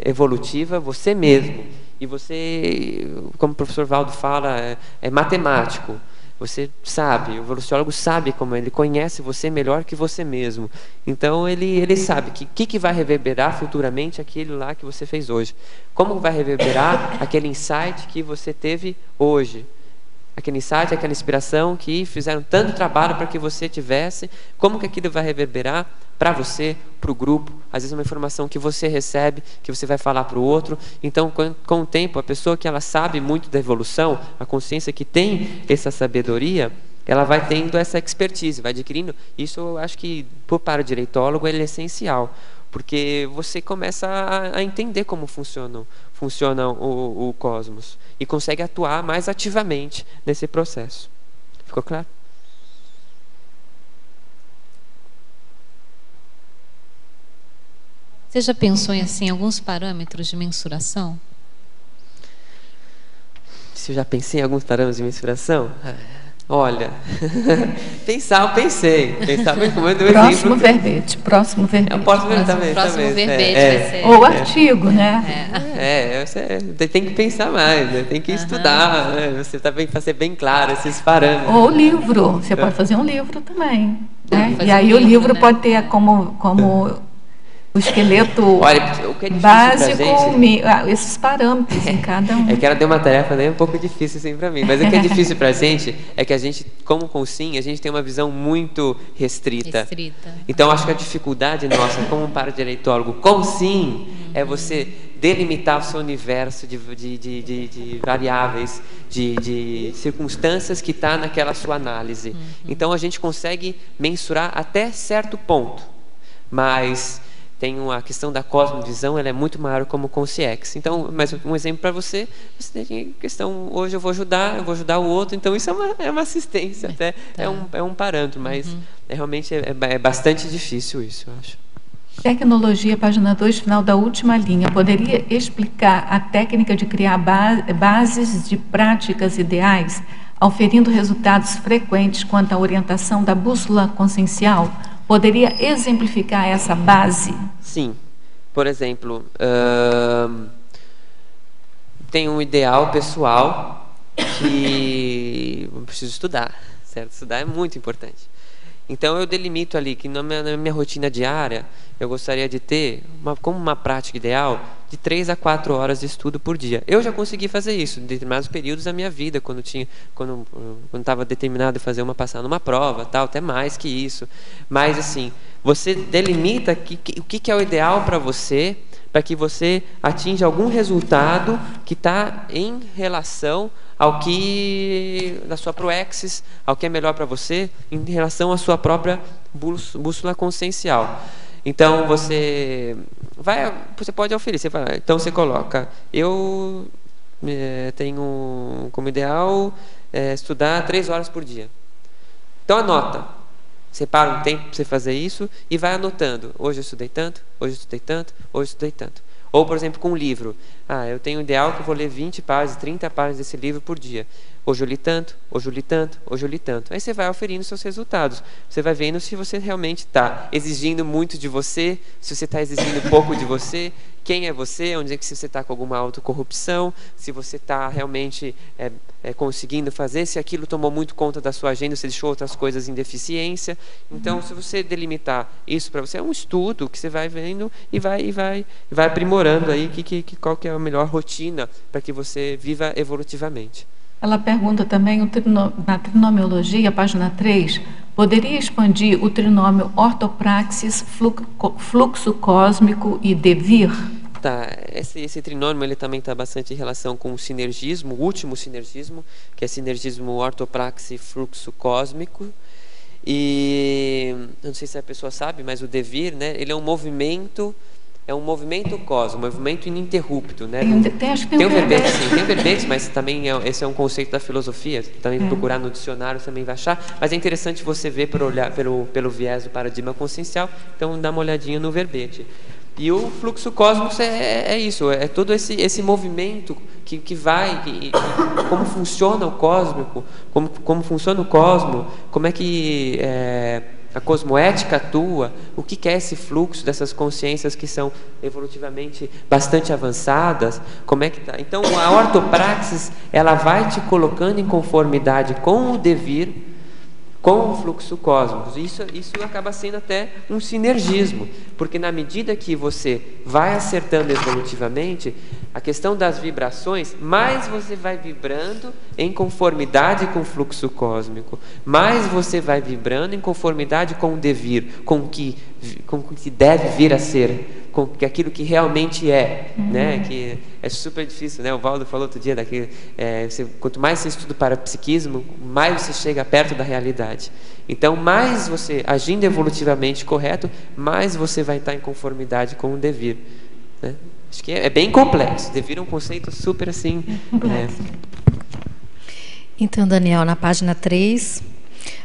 evolutiva, você mesmo. E você, como o professor Valdo fala, é matemático. Você sabe, o evoluciólogo sabe como ele conhece você melhor que você mesmo. Então, ele sabe que vai reverberar futuramente aquele lá que você fez hoje. Como vai reverberar aquele insight que você teve hoje. Aquele insight, aquela inspiração que fizeram tanto trabalho para que você tivesse, como que aquilo vai reverberar para você, para o grupo. Às vezes é uma informação que você recebe, que você vai falar para o outro. Então, com o tempo, a pessoa que ela sabe muito da evolução, a consciência que tem essa sabedoria, ela vai tendo essa expertise, vai adquirindo. Isso eu acho que, para o direitólogo, ele é essencial. Porque você começa a entender como funciona o cosmos e consegue atuar mais ativamente nesse processo. Ficou claro? Você já pensou em assim, alguns parâmetros de mensuração? Se eu já pensei em alguns parâmetros de mensuração? Olha, eu pensei. Próximo verbete. Próximo verbete vai ser. Ou artigo, né? Você tem que pensar mais, né? Tem que estudar, né? Você tá para ser bem claro esses parâmetros. Ou livro, você pode fazer um livro também. Né? E aí o livro, né? Pode ter como o esqueleto básico, esses parâmetros em cada um. É que ela deu uma tarefa um pouco difícil assim para mim, mas o que é difícil para a gente é que a gente, como Consim, a gente tem uma visão muito restrita. Então acho que a dificuldade nossa, como um paradireitólogo, Consim, é você delimitar o seu universo de variáveis, de circunstâncias que está naquela sua análise. Então a gente consegue mensurar até certo ponto, mas tem a questão da cosmovisão, ela é muito maior como Consciex. Então, mais um exemplo para você tem a questão, hoje eu vou ajudar o outro, então isso é uma assistência, até é um parâmetro, mas realmente é bastante difícil isso, eu acho. Tecnologia, página 2, final da última linha. Poderia explicar a técnica de criar bases de práticas ideais, auferindo resultados frequentes quanto à orientação da bússola consciencial? Poderia exemplificar essa base? Sim. Por exemplo, tenho um ideal pessoal que eu preciso estudar, certo? Estudar é muito importante. Então eu delimito ali que na minha rotina diária eu gostaria de ter, como uma prática ideal, de 3 a 4 horas de estudo por dia. Eu já consegui fazer isso em determinados períodos da minha vida, quando estava determinado a passar numa prova, tal, até mais que isso. Mas assim, você delimita o que é o ideal para você, para que você atinja algum resultado que está em relação ao que da sua proexis, ao que é melhor para você, em relação à sua própria bússola consciencial. Então você pode oferecer, então você coloca, eu tenho como ideal estudar 3 horas por dia. Então anota, separa um tempo para você fazer isso e vai anotando. Hoje eu estudei tanto, hoje eu estudei tanto, hoje eu estudei tanto. Ou, por exemplo, com um livro. Eu tenho um ideal que eu vou ler 20 páginas, 30 páginas desse livro por dia. Hoje eu li tanto, hoje eu li tanto, hoje eu li tanto. Aí você vai oferindo seus resultados. Você vai vendo se você realmente está exigindo muito de você, se você está exigindo pouco de você, quem é você, onde é que você está com alguma autocorrupção, se você está realmente conseguindo fazer, se aquilo tomou muito conta da sua agenda, se deixou outras coisas em deficiência. Então, se você delimitar isso para você, é um estudo que você vai vendo e vai aprimorando aí qual que é a melhor rotina para que você viva evolutivamente. Ela pergunta também, na trinomiologia, página 3, poderia expandir o trinômio ortopraxis, fluxo cósmico e devir? Tá, esse trinômio ele também está bastante em relação com o sinergismo, o último sinergismo, que é sinergismo ortopraxis fluxo cósmico. E não sei se a pessoa sabe, mas o devir, né, ele é um movimento cósmico, um movimento ininterrupto, né? Tem um verbete, sim, tem verbete, mas também esse é um conceito da filosofia. Também procurar no dicionário também vai achar. Mas é interessante você ver por olhar pelo viés do paradigma consciencial. Então dá uma olhadinha no verbete. E o fluxo cósmico é isso, é todo esse movimento que vai, como funciona o cósmico, como funciona o cosmo, como é que a cosmoética atua, o que é esse fluxo dessas consciências que são evolutivamente bastante avançadas, como é que tá? Então a ortopraxis, ela vai te colocando em conformidade com o devir, com o fluxo cósmico. Isso acaba sendo até um sinergismo, porque na medida que você vai acertando evolutivamente, a questão das vibrações, mais você vai vibrando em conformidade com o fluxo cósmico, mais você vai vibrando em conformidade com o devir, com o que deve vir a ser, com aquilo que realmente é, né? Que é super difícil, né? O Valdo falou outro dia quanto mais você estuda para psiquismo, mais você chega perto da realidade. Então, mais você agindo evolutivamente correto, mais você vai estar em conformidade com o devir, né? Acho que é bem complexo. Devir é um conceito super assim. Então, Daniel, na página 3,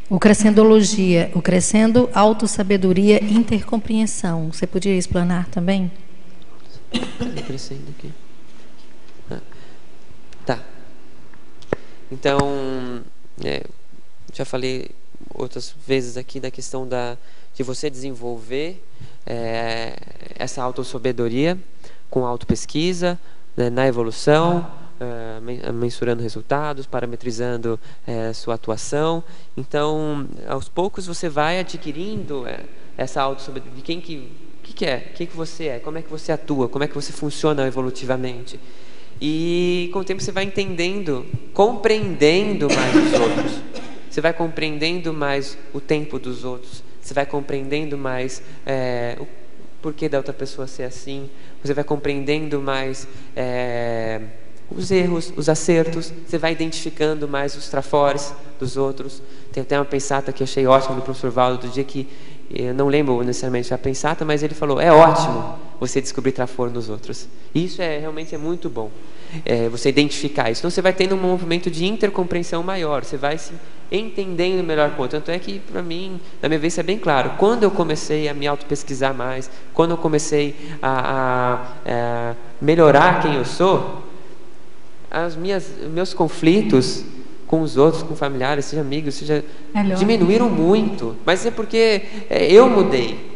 o crescendologia, o crescendo autossabedoria intercompreensão. Você podia explanar também? Crescendo aqui. Tá. Então, já falei outras vezes aqui da questão de você desenvolver essa autossabedoria com autopesquisa, né, na evolução, mensurando resultados, parametrizando sua atuação. Então, aos poucos você vai adquirindo essa autossabedoria de quem que você é, como é que você atua, como é que você funciona evolutivamente. E com o tempo você vai entendendo, compreendendo mais os outros. Você vai compreendendo mais o tempo dos outros. Você vai compreendendo mais o porquê da outra pessoa ser assim. Você vai compreendendo mais os erros, os acertos. Você vai identificando mais os trafores dos outros. Tem até uma pensata que eu achei ótima do professor Valdo, do dia que eu não lembro necessariamente a pensata, mas ele falou: é ótimo você descobrir traforo nos outros. Isso realmente é muito bom, você identificar isso. Então você vai tendo um movimento de intercompreensão maior, você vai se entendendo melhor com o outro. Tanto é que, para mim, na minha vez, é bem claro. Quando eu comecei a me autopesquisar mais, quando eu comecei a melhorar quem eu sou, meus conflitos com os outros, com familiares, seja amigos, diminuíram muito. Mas é porque eu mudei.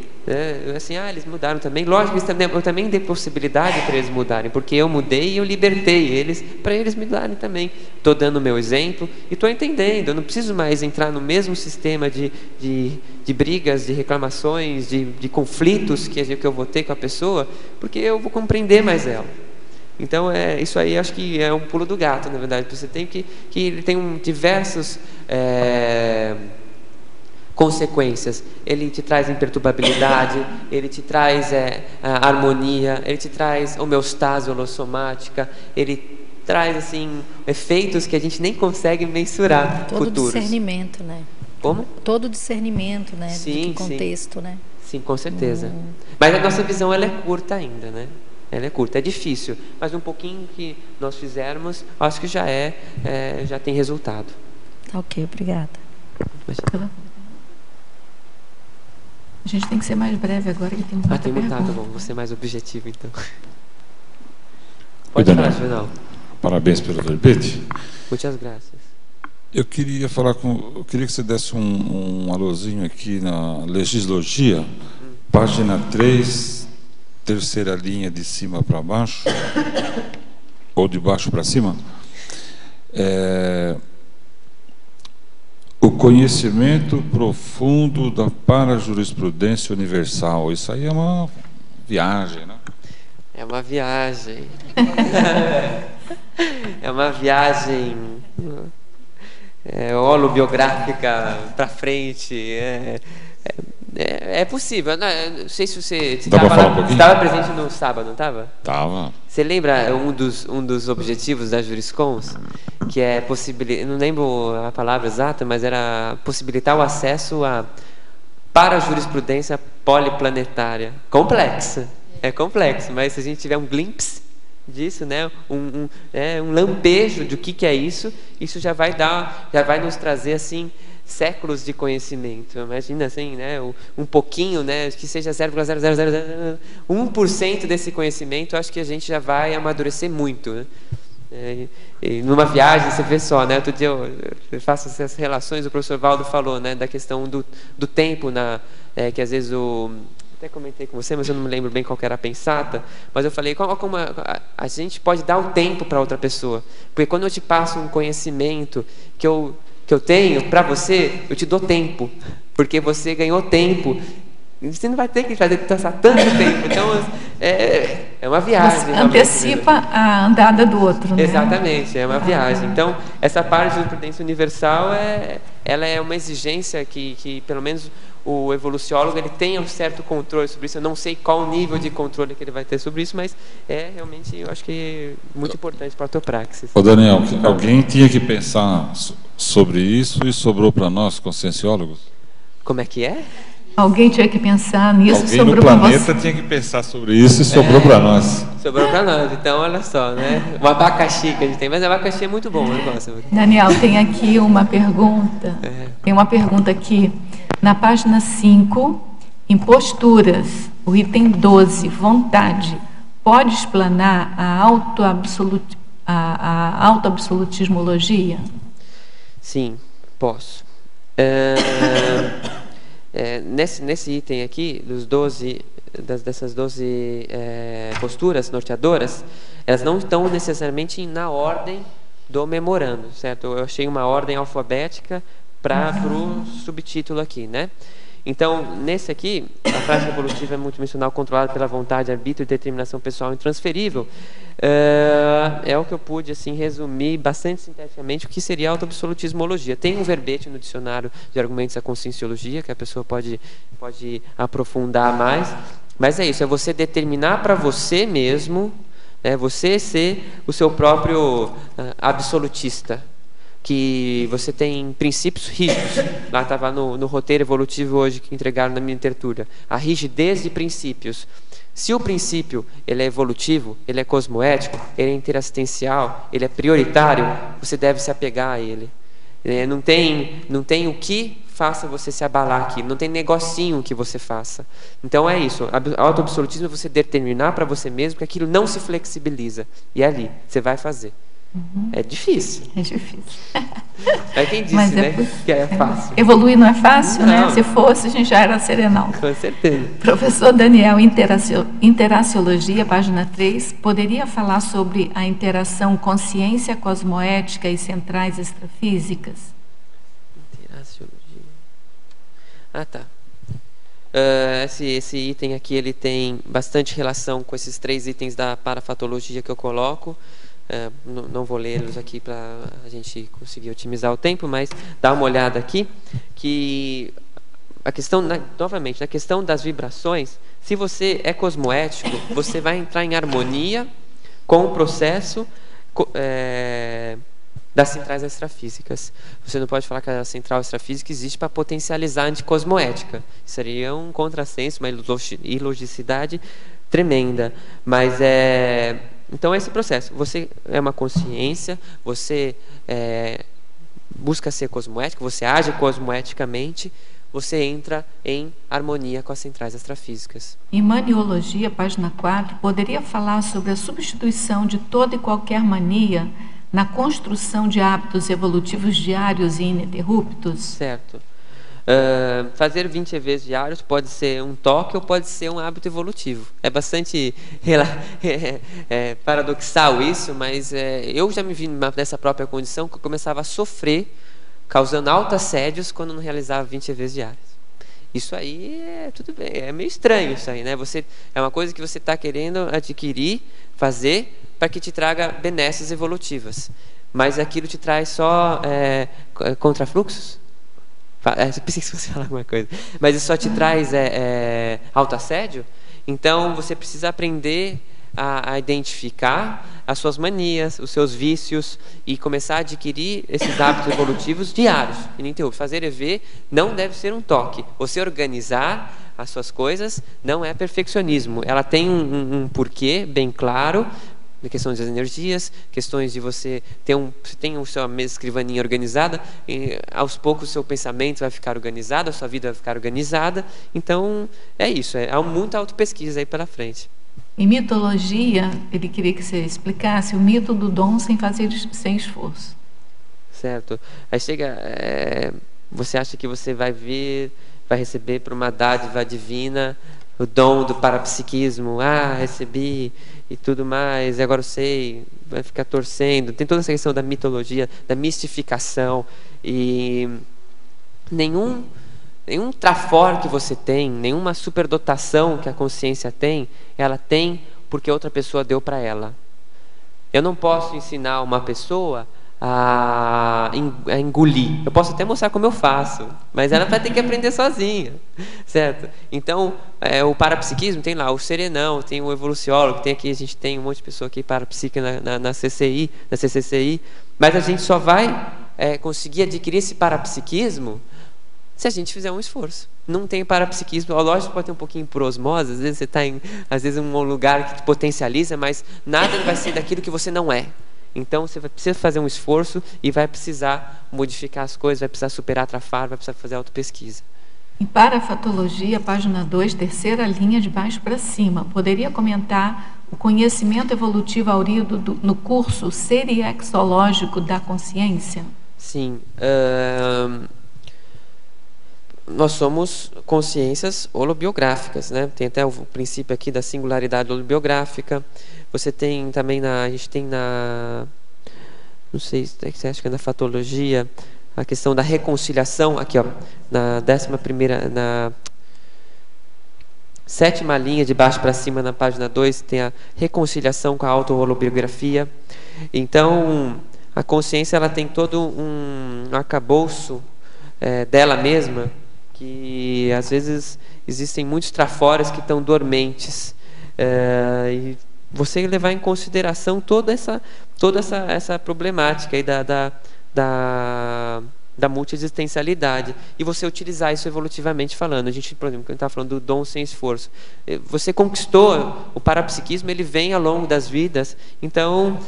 Assim, eles mudaram também. Lógico, eu também dei possibilidade para eles mudarem, porque eu mudei e eu libertei eles, para eles mudarem também. Estou dando o meu exemplo e estou entendendo. Eu não preciso mais entrar no mesmo sistema de brigas, de reclamações, de conflitos que eu vou ter com a pessoa, porque eu vou compreender mais ela. Então, isso aí acho que é um pulo do gato, na verdade. Você tem que ele tem diversos consequências. Ele te traz imperturbabilidade, ele te traz a harmonia, ele te traz homeostase holossomática, ele traz assim efeitos que a gente nem consegue mensurar. Todo futuros. Discernimento, né? Como? Todo discernimento, né? Sim, do contexto, sim. né? Sim, com certeza. Mas a nossa visão ela é curta ainda, né? Ela é curta, é difícil, mas um pouquinho que nós fizermos, acho que já tem resultado. Tá ok, obrigada. A gente tem que ser mais breve agora, que tem muita pergunta. Tá bom, vou ser mais objetivo então. Pode falar, Juvenal. Parabéns pelo verbete. Muitas graças. Eu queria que você desse um alôzinho aqui na Legislogia, página 3, terceira linha de cima para baixo, ou de baixo para cima. O conhecimento profundo da parajurisprudência universal. Isso aí é uma viagem, né? É uma viagem. É uma viagem holobiográfica para frente. É possível. Não sei se você estava presente no sábado, não estava? Estava. Você lembra um dos objetivos da Juriscons, que é não lembro a palavra exata, mas era possibilitar o acesso para a jurisprudência poliplanetária. Complexa. É complexo, mas se a gente tiver um glimpse disso, né, um lampejo do que é isso já vai nos trazer assim séculos de conhecimento. Imagina assim, né, um pouquinho, né, que seja 0,00001% desse conhecimento, acho que a gente já vai amadurecer muito, né? E numa viagem você vê só, né? Outro dia eu faço essas relações, o professor Valdo falou, né, da questão do tempo, que às vezes até comentei com você, mas eu não me lembro bem qual que era a pensata, mas eu falei como a gente pode dar o tempo para outra pessoa, porque quando eu te passo um conhecimento que eu tenho para você, eu te dou tempo, porque você ganhou tempo. Você não vai ter que passar tanto tempo. Então, é uma viagem. Você antecipa a andada do outro, né? Exatamente, é uma viagem. Então, essa parte de jurisprudência universal, ela é uma exigência que pelo menos, o evoluciólogo ele tenha um certo controle sobre isso. Eu não sei qual o nível de controle que ele vai ter sobre isso, mas realmente, eu acho que é muito importante para a autopraxis. Ô Daniel, alguém tinha que pensar sobre isso e sobrou para nós, conscienciólogos? Como é que é? Alguém tinha que pensar nisso. Alguém no planeta tinha que pensar sobre isso e sobrou para nós. Sobrou para nós. Então, olha só, né? O abacaxi que a gente tem. Mas o abacaxi é muito bom, eu gosto. Daniel, tem aqui uma pergunta. Tem uma pergunta aqui. Na página 5, em posturas, o item 12, vontade, pode explanar a autoabsolutismologia? Sim, posso. Nesse item aqui, dessas 12 posturas norteadoras, elas não estão necessariamente na ordem do memorando, certo? Eu achei uma ordem alfabética para o subtítulo aqui, né? Então, nesse aqui, a prática evolutiva é multidimensional controlada pela vontade, arbítrio e determinação pessoal intransferível. É o que eu pude assim resumir bastante sinteticamente o que seria a autoabsolutismologia. Tem um verbete no dicionário de argumentos da conscienciologia que a pessoa pode aprofundar mais, mas é isso, é você determinar para você mesmo, você ser o seu próprio absolutista, que você tem princípios rígidos. Lá estava no roteiro evolutivo hoje que entregaram na minha intertura. A rigidez de princípios. Se o princípio ele é evolutivo, ele é cosmoético, ele é interassistencial, ele é prioritário, você deve se apegar a ele. Não tem o que faça você se abalar aqui, não tem negocinho que você faça. Então é isso, o autoabsolutismo é você determinar para você mesmo que aquilo não se flexibiliza. E é ali, você vai fazer. É difícil. É difícil. É quem disse, né, que é fácil. Evoluir não é fácil, Não. né? Se fosse, a gente já era serenal. Com certeza. Professor Daniel, Interaciologia, página 3, poderia falar sobre a interação consciência cosmoética e centrais extrafísicas? Interaciologia. Ah, tá. Esse item aqui, ele tem bastante relação com esses 3 itens da parafatologia que eu coloco. Não vou lê-los aqui para a gente conseguir otimizar o tempo, mas dá uma olhada aqui, que a questão, novamente, na questão das vibrações, se você é cosmoético, você vai entrar em harmonia com o processo das centrais extrafísicas. Você não pode falar que a central extrafísica existe para potencializar a anticosmoética. Seria um contrassenso, uma ilogicidade tremenda. Mas então esse processo, você é uma consciência, você busca ser cosmoético, você age cosmoeticamente, você entra em harmonia com as centrais extrafísicas. Em Maniologia, página 4, poderia falar sobre a substituição de toda e qualquer mania na construção de hábitos evolutivos diários e ininterruptos? Certo. Fazer 20 EVs diários pode ser um toque ou pode ser um hábito evolutivo. É bastante paradoxal isso, mas eu já me vi nessa própria condição que eu começava a sofrer, causando autoassédios quando não realizava 20 EVs diários. Isso aí tudo bem, é meio estranho isso aí, né? É uma coisa que você está querendo adquirir, fazer, para que te traga benesses evolutivas. Mas aquilo te traz só contrafluxos? Eu pensei que você falar alguma coisa. Mas isso só te traz autoassédio? Então você precisa aprender a identificar as suas manias, os seus vícios e começar a adquirir esses hábitos evolutivos diários, ininterruptos. Fazer EV não deve ser um toque. Você organizar as suas coisas não é perfeccionismo. Ela tem um porquê bem claro, na questão das energias, questões de você tem a sua mesa escrivaninha organizada, e aos poucos o seu pensamento vai ficar organizado, a sua vida vai ficar organizada. Então é isso, há muita autopesquisa aí pela frente. Em mitologia, ele queria que você explicasse o mito do dom sem esforço. Certo. Aí chega, você acha que você vai receber por uma dádiva divina o dom do parapsiquismo, recebi e tudo mais, e agora eu sei, vai ficar torcendo. Tem toda essa questão da mitologia, da mistificação, e nenhum trafor que você tem, nenhuma superdotação que a consciência tem, ela tem porque outra pessoa deu para ela. Eu não posso ensinar uma pessoa a engolir. Eu posso até mostrar como eu faço, mas ela vai ter que aprender sozinha, certo? Então, o parapsiquismo tem lá o serenão, tem o evoluciólogo, tem aqui, a gente tem um monte de pessoa aqui parapsíquica na CCCI, mas a gente só vai conseguir adquirir esse parapsiquismo se a gente fizer um esforço. Não tem parapsiquismo, lógico, pode ter um pouquinho por osmose, às vezes você está em um lugar que te potencializa, mas nada vai ser daquilo que você não é. Então você precisa fazer um esforço e vai precisar modificar as coisas, vai precisar superar trafar, vai precisar fazer autopesquisa. Em Parafatologia, página 2, terceira linha de baixo para cima, poderia comentar o conhecimento evolutivo aurido no curso seriexológico da consciência? Sim. Nós somos consciências holobiográficas, né? Tem até o princípio aqui da singularidade holobiográfica. Você tem também a gente tem não sei se você acha que é na fatologia, a questão da reconciliação, aqui ó, na 11ª, na 7ª linha de baixo para cima, na página 2, tem a reconciliação com a auto-holobiografia. Então, a consciência ela tem todo um arcabouço dela mesma, que às vezes existem muitos trafores que estão dormentes, e você levar em consideração toda essa problemática aí da multiexistencialidade, e você utilizar isso evolutivamente falando. A gente, por exemplo, está falando do dom sem esforço. Você conquistou o parapsiquismo, ele vem ao longo das vidas. Então,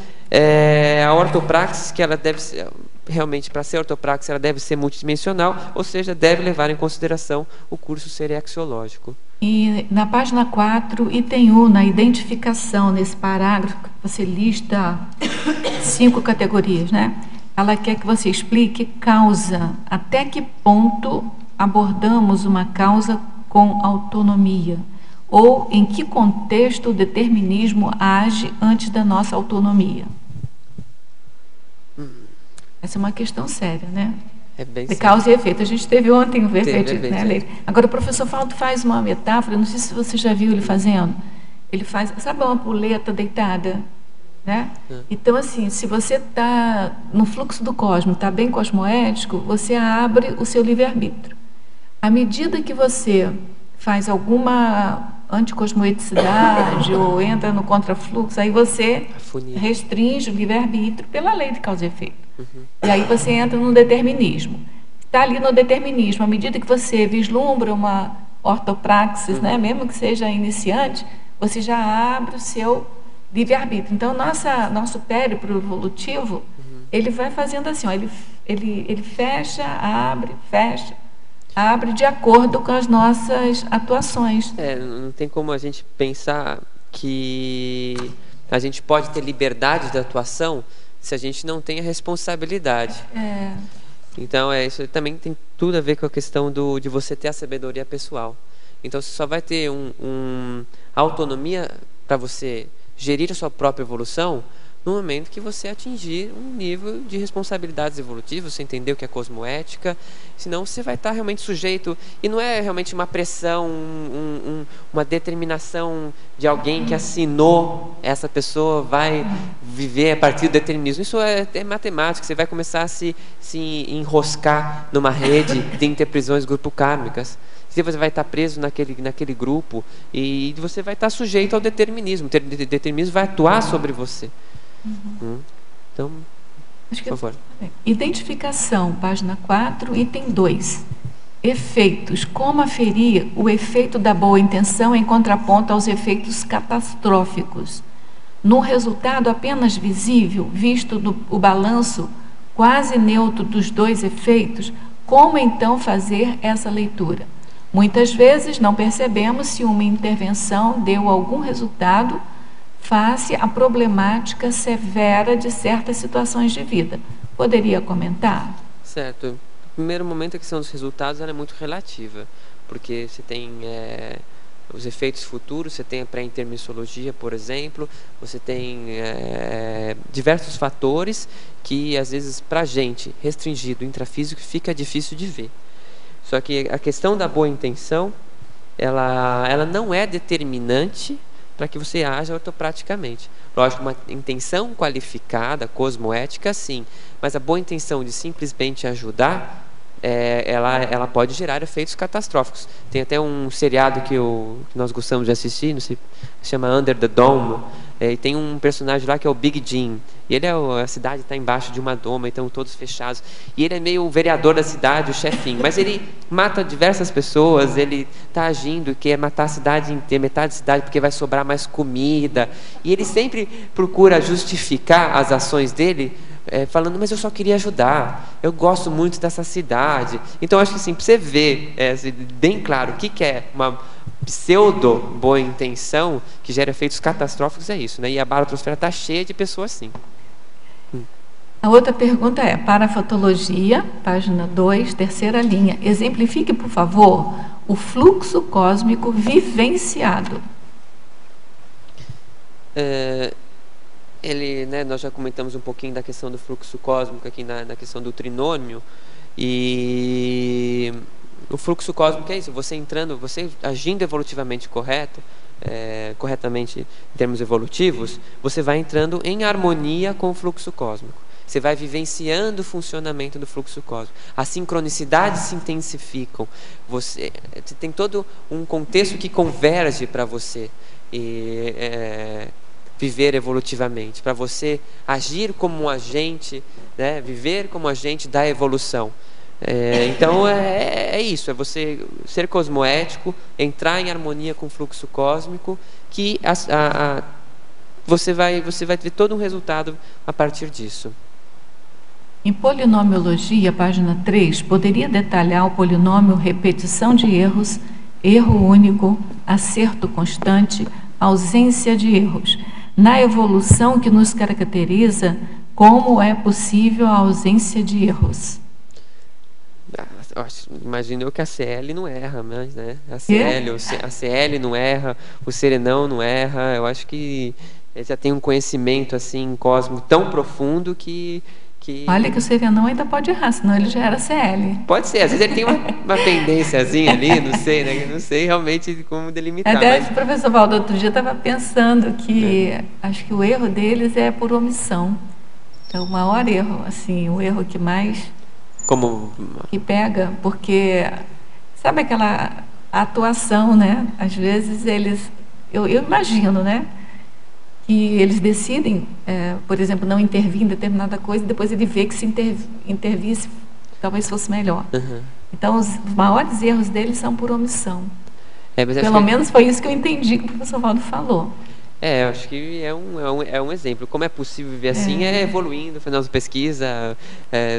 a ortopraxis, que ela deve ser, realmente, para ser ortopraxis, ela deve ser multidimensional, ou seja, deve levar em consideração o curso seriaxiológico. E na página 4, item 1, na identificação, nesse parágrafo, você lista 5 categorias, né? Ela quer que você explique causa. Até que ponto abordamos uma causa com autonomia? Ou em que contexto o determinismo age antes da nossa autonomia? Essa é uma questão séria, né? É bem de causa e efeito. A gente teve ontem o verbete, né? Teve. Agora o professor Faldo faz uma metáfora, não sei se você já viu ele fazendo. Ele faz, sabe uma ampulheta deitada? Né? Então, assim, se você está no fluxo do cosmos, está bem cosmoético, você abre o seu livre-arbítrio. À medida que você faz alguma anticosmoeticidade ou entra no contrafluxo, aí você restringe o livre-arbítrio pela lei de causa e efeito. E aí você entra no determinismo. Está ali no determinismo, à medida que você vislumbra uma ortopraxis, né, mesmo que seja iniciante, você já abre o seu livre-arbítrio. Então, nosso périplo evolutivo, ele vai fazendo assim, ó, ele fecha, abre de acordo com as nossas atuações. Não tem como a gente pensar que a gente pode ter liberdade de atuação se a gente não tem a responsabilidade. Então, isso também tem tudo a ver com a questão de você ter a sabedoria pessoal. Então, você só vai ter autonomia para você gerir a sua própria evolução no momento que você atingir um nível de responsabilidades evolutivas, você entender o que é cosmoética, senão você vai estar realmente sujeito, e não é realmente uma pressão, uma determinação de alguém que assinou, essa pessoa vai viver a partir do determinismo. Isso é matemática, você vai começar a se enroscar numa rede de interprisões grupo-kármicas. Se você vai estar preso naquele grupo e você vai estar sujeito ao determinismo. O determinismo vai atuar sobre você. Então, por favor. Identificação, página 4, item 2. Efeitos. Como aferir o efeito da boa intenção em contraponto aos efeitos catastróficos? No resultado apenas visível, visto o balanço quase neutro dos dois efeitos, como então fazer essa leitura? Muitas vezes não percebemos se uma intervenção deu algum resultado face à problemática severa de certas situações de vida. Poderia comentar? Certo. No primeiro momento, a questão dos resultados ela é muito relativa, porque você tem os efeitos futuros, você tem a pré-intermissologia, por exemplo, você tem diversos fatores que, às vezes, para a gente, restringido, intrafísico, fica difícil de ver. Só que a questão da boa intenção, ela não é determinante para que você haja ortopraticamente. Lógico, uma intenção qualificada, cosmoética, sim, mas a boa intenção de simplesmente ajudar, ela pode gerar efeitos catastróficos. Tem até um seriado que nós gostamos de assistir, se chama Under the Dome, e tem um personagem lá que é o Big Jim, e ele a cidade está embaixo de uma doma, então todos fechados, e ele é meio o vereador da cidade, o chefinho, mas ele mata diversas pessoas, ele está agindo, quer matar a cidade inteira, metade da cidade, porque vai sobrar mais comida, e ele sempre procura justificar as ações dele, falando, mas eu só queria ajudar, eu gosto muito dessa cidade. Então acho que assim, para você ver bem claro o que é uma pseudo boa intenção que gera efeitos catastróficos, é isso, né? E a baratrosfera está cheia de pessoas assim. A outra pergunta é, para a fotologia, página 2, terceira linha, exemplifique, por favor, o fluxo cósmico vivenciado. Nós já comentamos um pouquinho da questão do fluxo cósmico aqui na questão do trinômio, e o fluxo cósmico é isso, você agindo evolutivamente corretamente em termos evolutivos, você vai entrando em harmonia com o fluxo cósmico, você vai vivenciando o funcionamento do fluxo cósmico, as sincronicidades se intensificam, você tem todo um contexto que converge para você viver evolutivamente, para você agir como um agente, né, viver como agente da evolução. Então é isso, é você ser cosmoético, entrar em harmonia com o fluxo cósmico, que você vai ter todo um resultado a partir disso. Em polinomiologia, página 3, poderia detalhar o polinômio repetição de erros erro único, acerto constante, ausência de erros. Na evolução que nos caracteriza, como é possível a ausência de erros? Imagino que a CL não erra, mas, né? A CL não erra, o Serenão não erra. Eu acho que ele já tem um conhecimento assim cósmico tão profundo que... Olha que o Serenão ainda pode errar, senão ele já era CL. Pode ser, às vezes ele tem uma pendênciazinha ali, não sei, né? Não sei realmente como delimitar. Até o professor Valdo outro dia estava pensando que acho que o erro deles é por omissão. É o maior erro, assim, o erro que mais que pega, porque sabe aquela atuação, né? Às vezes eles, eu imagino, né? Que eles decidem, por exemplo, não intervir em determinada coisa, e depois ele vê que se intervisse, talvez fosse melhor. Uhum. Então, os maiores erros deles são por omissão. Pelo menos foi isso que eu entendi que o professor Valdo falou. Eu acho que é um exemplo. Como é possível viver assim? É evoluindo, fazendo pesquisa,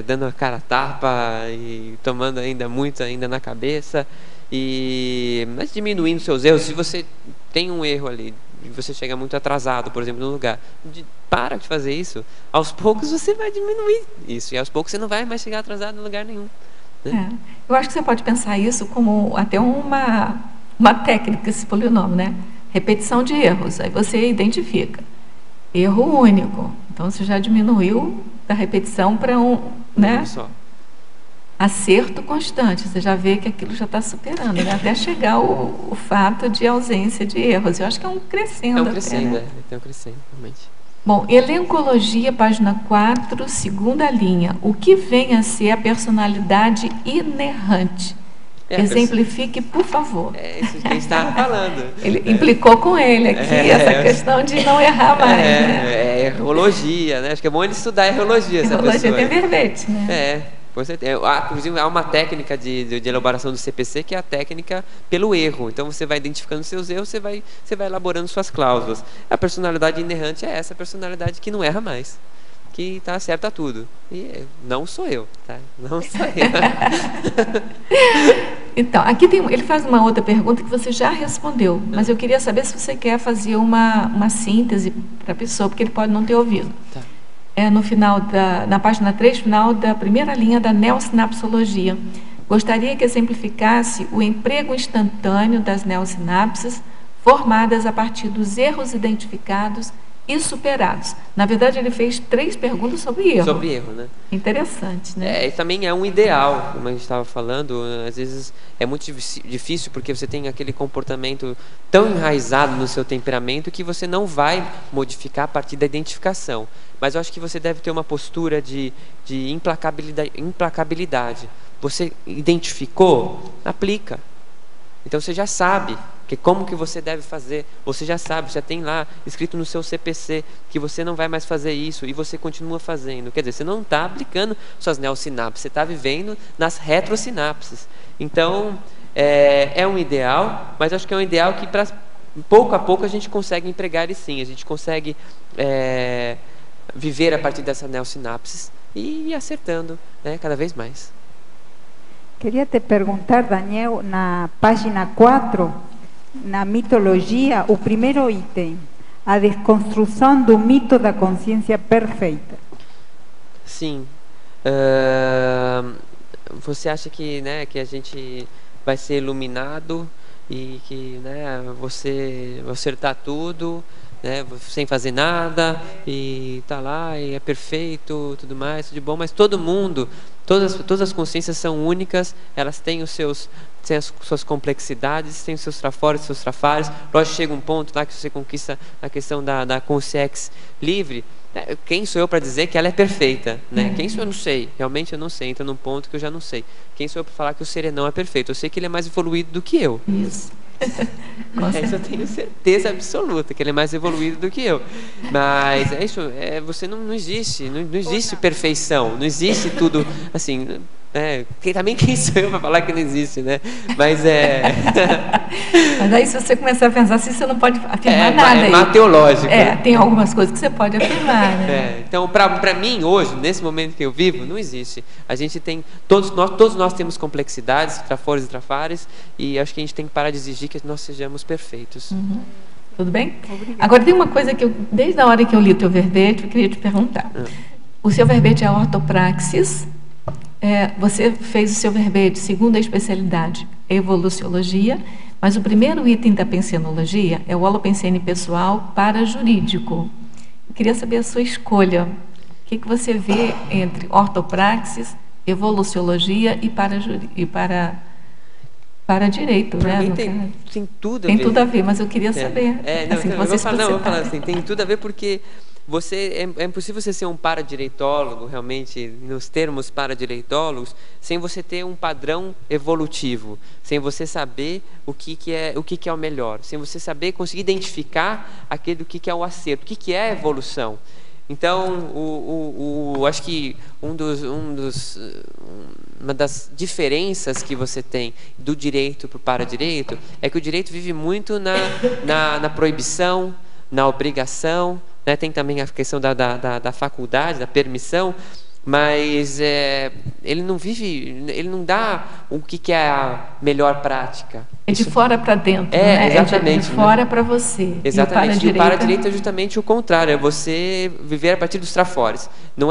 dando a cara a tapa e tomando ainda muito ainda na cabeça, mas diminuindo seus erros. Se você tem um erro ali, e você chega muito atrasado, por exemplo, no lugar, para de fazer isso. Aos poucos você vai diminuir isso, e aos poucos você não vai mais chegar atrasado em lugar nenhum, né? Eu acho que você pode pensar isso como até uma técnica, esse polinômio, né? Repetição de erros. Aí você identifica erro único. Então você já diminuiu da repetição para né? Só. Acerto constante. Você já vê que aquilo já está superando, né? Até chegar o fato de ausência de erros. Eu acho que é um crescendo. É um crescendo, até, né? É um crescendo, realmente. Bom, elencologia, página 4, segunda linha. O que vem a ser a personalidade inerrante? Exemplifique, por favor. Isso que a gente estava falando. Ele implicou com ele aqui essa questão de não errar mais. Né? Errologia, né? Acho que é bom ele estudar errologia. Errologia tem verbete, né? Inclusive há uma técnica de elaboração do CPC que é a técnica pelo erro. Então você vai identificando seus erros, você vai elaborando suas cláusulas. A personalidade inerrante é essa personalidade que não erra mais, que está certa a tudo. E não sou eu, tá? Não sou eu. Então, aqui ele faz uma outra pergunta que você já respondeu, mas eu queria saber se você quer fazer uma síntese para a pessoa, porque ele pode não ter ouvido. Tá. No final na página 3, final da primeira linha da neossinapsologia. Gostaria que exemplificasse o emprego instantâneo das neossinapses formadas a partir dos erros identificados e superados. Na verdade, ele fez 3 perguntas sobre erro. Sobre erro, né? Interessante, né? E também é um ideal, como a gente estava falando. Às vezes é muito difícil porque você tem aquele comportamento tão enraizado no seu temperamento que você não vai modificar a partir da identificação. Mas eu acho que você deve ter uma postura de implacabilidade. Você identificou, aplica. Então você já sabe como que você deve fazer, você já sabe, já tem lá escrito no seu CPC que você não vai mais fazer isso e você continua fazendo. Quer dizer, você não está aplicando suas neossinapses, você está vivendo nas retrosinapses. Então, é um ideal, mas acho que é um ideal que pouco a pouco a gente consegue empregar ele sim, a gente consegue viver a partir dessas neossinapses e ir acertando, né, cada vez mais. Queria te perguntar, Daniel, na página 4, na mitologia, o primeiro item, a desconstrução do mito da consciência perfeita. Sim. Você acha que, né, que a gente vai ser iluminado e que, né, você vai acertar tudo, né, sem fazer nada e tá lá e é perfeito, tudo mais, tudo de bom, mas todo mundo, todas as consciências são únicas, elas têm as suas complexidades, têm os seus trafores, seus trafares. Lógico, chega um ponto lá que você conquista a questão da consciência livre. Quem sou eu para dizer que ela é perfeita, né? Quem sou eu? Não sei, realmente eu não sei, entra num ponto que eu já não sei. Quem sou eu para falar que o Serenão é perfeito? Eu sei que ele é mais evoluído do que eu. Isso. Isso eu tenho certeza absoluta, que ele é mais evoluído do que eu. Mas você não existe perfeição, não existe tudo assim. Também quem sou eu para falar que não existe, né? Mas Mas aí, se você começar a pensar assim, você não pode afirmar nada. É mateológico. Tem algumas coisas que você pode afirmar, né? Então, para mim, hoje, nesse momento que eu vivo, não existe. A gente tem... Todos nós temos complexidades, trafores e trafares, e acho que a gente tem que parar de exigir que nós sejamos perfeitos. Tudo bem? Obrigada. Agora, tem uma coisa que desde a hora que eu li o teu verbete, eu queria te perguntar. O seu verbete é ortopraxis. Você fez o seu verbete segundo a especialidade evoluciologia, mas o primeiro item da pensenologia é o holopensene pessoal para jurídico. Eu queria saber a sua escolha. O que você vê entre ortopraxis, evoluciologia e para direito, né? Tem tudo a ver. Tem tudo a ver, mas eu queria saber. Eu vou falar assim, tem tudo a ver porque é impossível você ser um paradireitólogo, realmente, nos termos paradireitólogos, sem você ter um padrão evolutivo, sem você saber o que é o melhor, sem você saber conseguir identificar aquele que é o acerto, o que é a evolução. Então, acho que uma das diferenças que você tem do direito para o paradireito é que o direito vive muito na proibição, na obrigação, né? Tem também a questão da faculdade, da permissão, mas ele não dá o que é a melhor prática. É de fora para dentro, né? Exatamente. É de fora para você. Exatamente. E o paradireito é justamente o contrário, é você viver a partir dos trafores. Não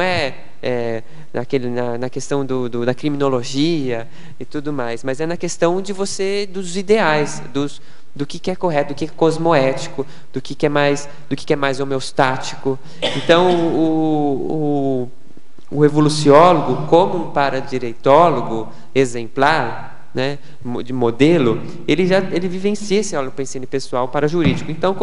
na questão da criminologia e tudo mais, mas é na questão dos ideais, do que é correto, do que é cosmoético, do que é mais homeostático. Então, o evoluciólogo, como um paradireitólogo exemplar, né, de modelo, ele vivencia esse holopensene pessoal para jurídico. Então,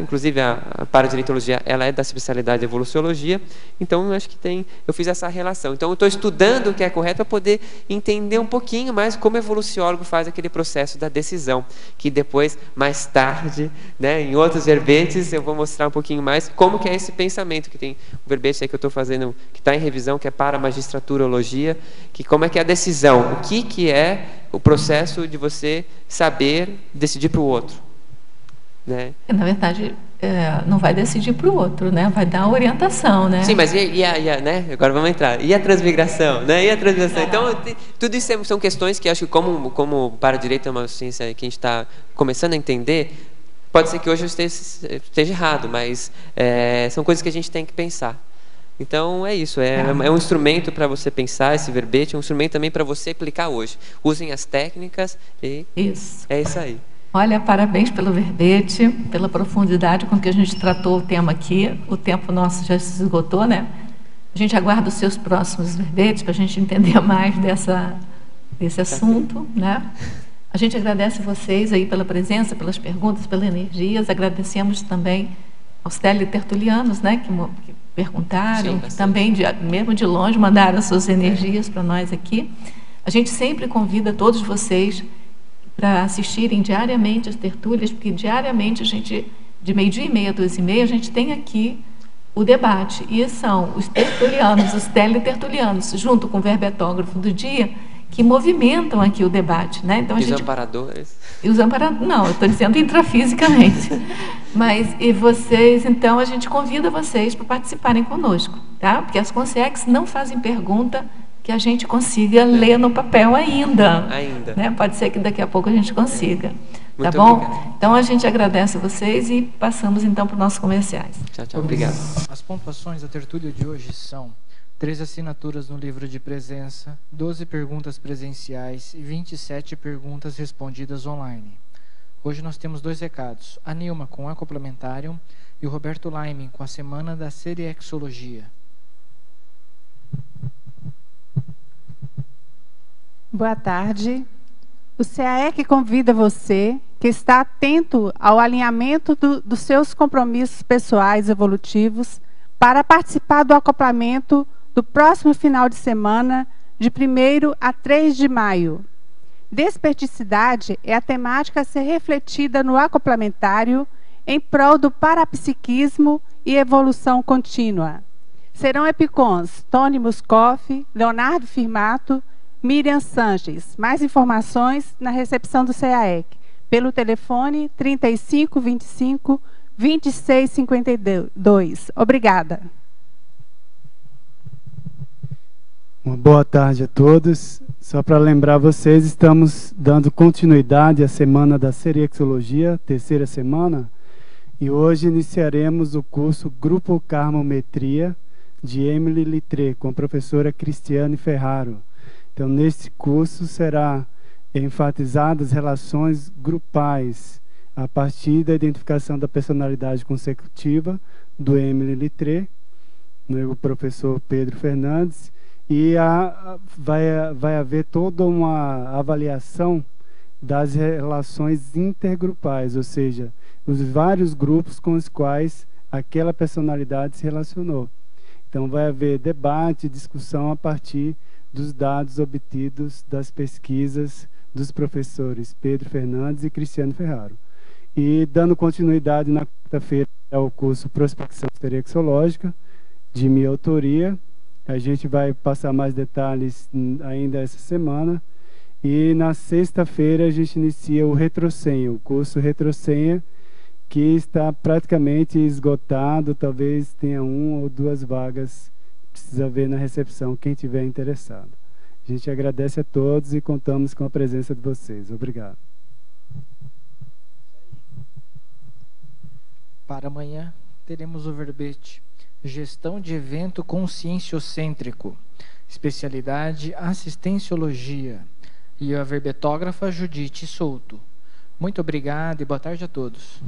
inclusive a paradireitologia, ela é da especialidade de evoluciologia, então eu acho que eu fiz essa relação. Então, eu estou estudando o que é correto para poder entender um pouquinho mais como o evoluciólogo faz aquele processo da decisão, que depois, mais tarde, né, em outros verbetes, eu vou mostrar um pouquinho mais como que é esse pensamento, que tem um verbete aí que eu estou fazendo, que está em revisão, que é para a magistraturologia, que como é que é a decisão, o que é o processo de você saber decidir para o outro, né? Na verdade, não vai decidir para o outro, né? Vai dar orientação, né? Sim, mas né? Agora vamos entrar. E a transmigração, né? E a transmigração. Então, tudo isso são questões que acho que como paradireito é uma ciência que a gente está começando a entender, pode ser que hoje eu esteja errado, mas são coisas que a gente tem que pensar. Então é isso, é um instrumento para você pensar, esse verbete, é um instrumento também para você aplicar hoje. Usem as técnicas e isso. É isso aí. Olha, parabéns pelo verbete, pela profundidade com que a gente tratou o tema aqui. O tempo nosso já se esgotou, né? A gente aguarda os seus próximos verbetes para a gente entender mais desse assunto, né? A gente agradece vocês aí pela presença, pelas perguntas, pelas energias. Agradecemos também aos teletertulianos, né? Que perguntaram, que também, mesmo de longe, mandaram suas energias para nós aqui. A gente sempre convida todos vocês para assistirem diariamente as tertúlias, porque diariamente a gente, de 12h30 a 2h30, a gente tem aqui o debate. E são os tertulianos, os teletertulianos, junto com o verbetógrafo do dia, que movimentam aqui o debate, né? Então, os amparadores? Os amparadores, não, eu estou dizendo intrafisicamente. Mas, e vocês, então, a gente convida vocês para participarem conosco, tá? Porque as consciex não fazem pergunta que a gente consiga ler no papel ainda. Né? Pode ser que daqui a pouco a gente consiga. Tá bom? Obrigado. Então, a gente agradece a vocês e passamos, então, para os nossos comerciais. Tchau, obrigado. As pontuações da tertúlia de hoje são 13 assinaturas no livro de presença, 12 perguntas presenciais e 27 perguntas respondidas online. Hoje nós temos 2 recados. A Nilma com a Complementarium e o Roberto Laime com a Semana da Seriexologia. Boa tarde. O CAEC convida você, que está atento ao alinhamento dos seus compromissos pessoais evolutivos, para participar do acoplamento do próximo final de semana, de 1º a 3 de maio. Desperticidade é a temática a ser refletida no acoplamentário em prol do parapsiquismo e evolução contínua. Serão epicons Tony Muscoff, Leonardo Firmato, Miriam Sanches. Mais informações na recepção do CAEC, pelo telefone 3525 2652. Obrigada. Uma boa tarde a todos. Só para lembrar vocês, estamos dando continuidade à semana da Seriexologia, terceira semana, e hoje iniciaremos o curso Grupo Carmometria de Emily Littré, com a professora Cristiane Ferraro. Então, neste curso será enfatizadas relações grupais a partir da identificação da personalidade consecutiva do Emily Littré, o professor Pedro Fernandes, e vai haver toda uma avaliação das relações intergrupais, ou seja, os vários grupos com os quais aquela personalidade se relacionou. Então vai haver debate, discussão a partir dos dados obtidos das pesquisas dos professores Pedro Fernandes e Cristiane Ferraro. E dando continuidade na quarta-feira ao curso Prospecção Seriexológica, de minha autoria. A gente vai passar mais detalhes ainda essa semana. E na sexta-feira a gente inicia o Retrosenha, o curso Retrosenha, que está praticamente esgotado, talvez tenha 1 ou 2 vagas, precisa ver na recepção quem tiver interessado. A gente agradece a todos e contamos com a presença de vocês. Obrigado. Para amanhã teremos o verbete Gestão de Evento Conscienciocêntrico, especialidade Assistenciologia, e a verbetógrafa Judite Souto. Muito obrigado e boa tarde a todos.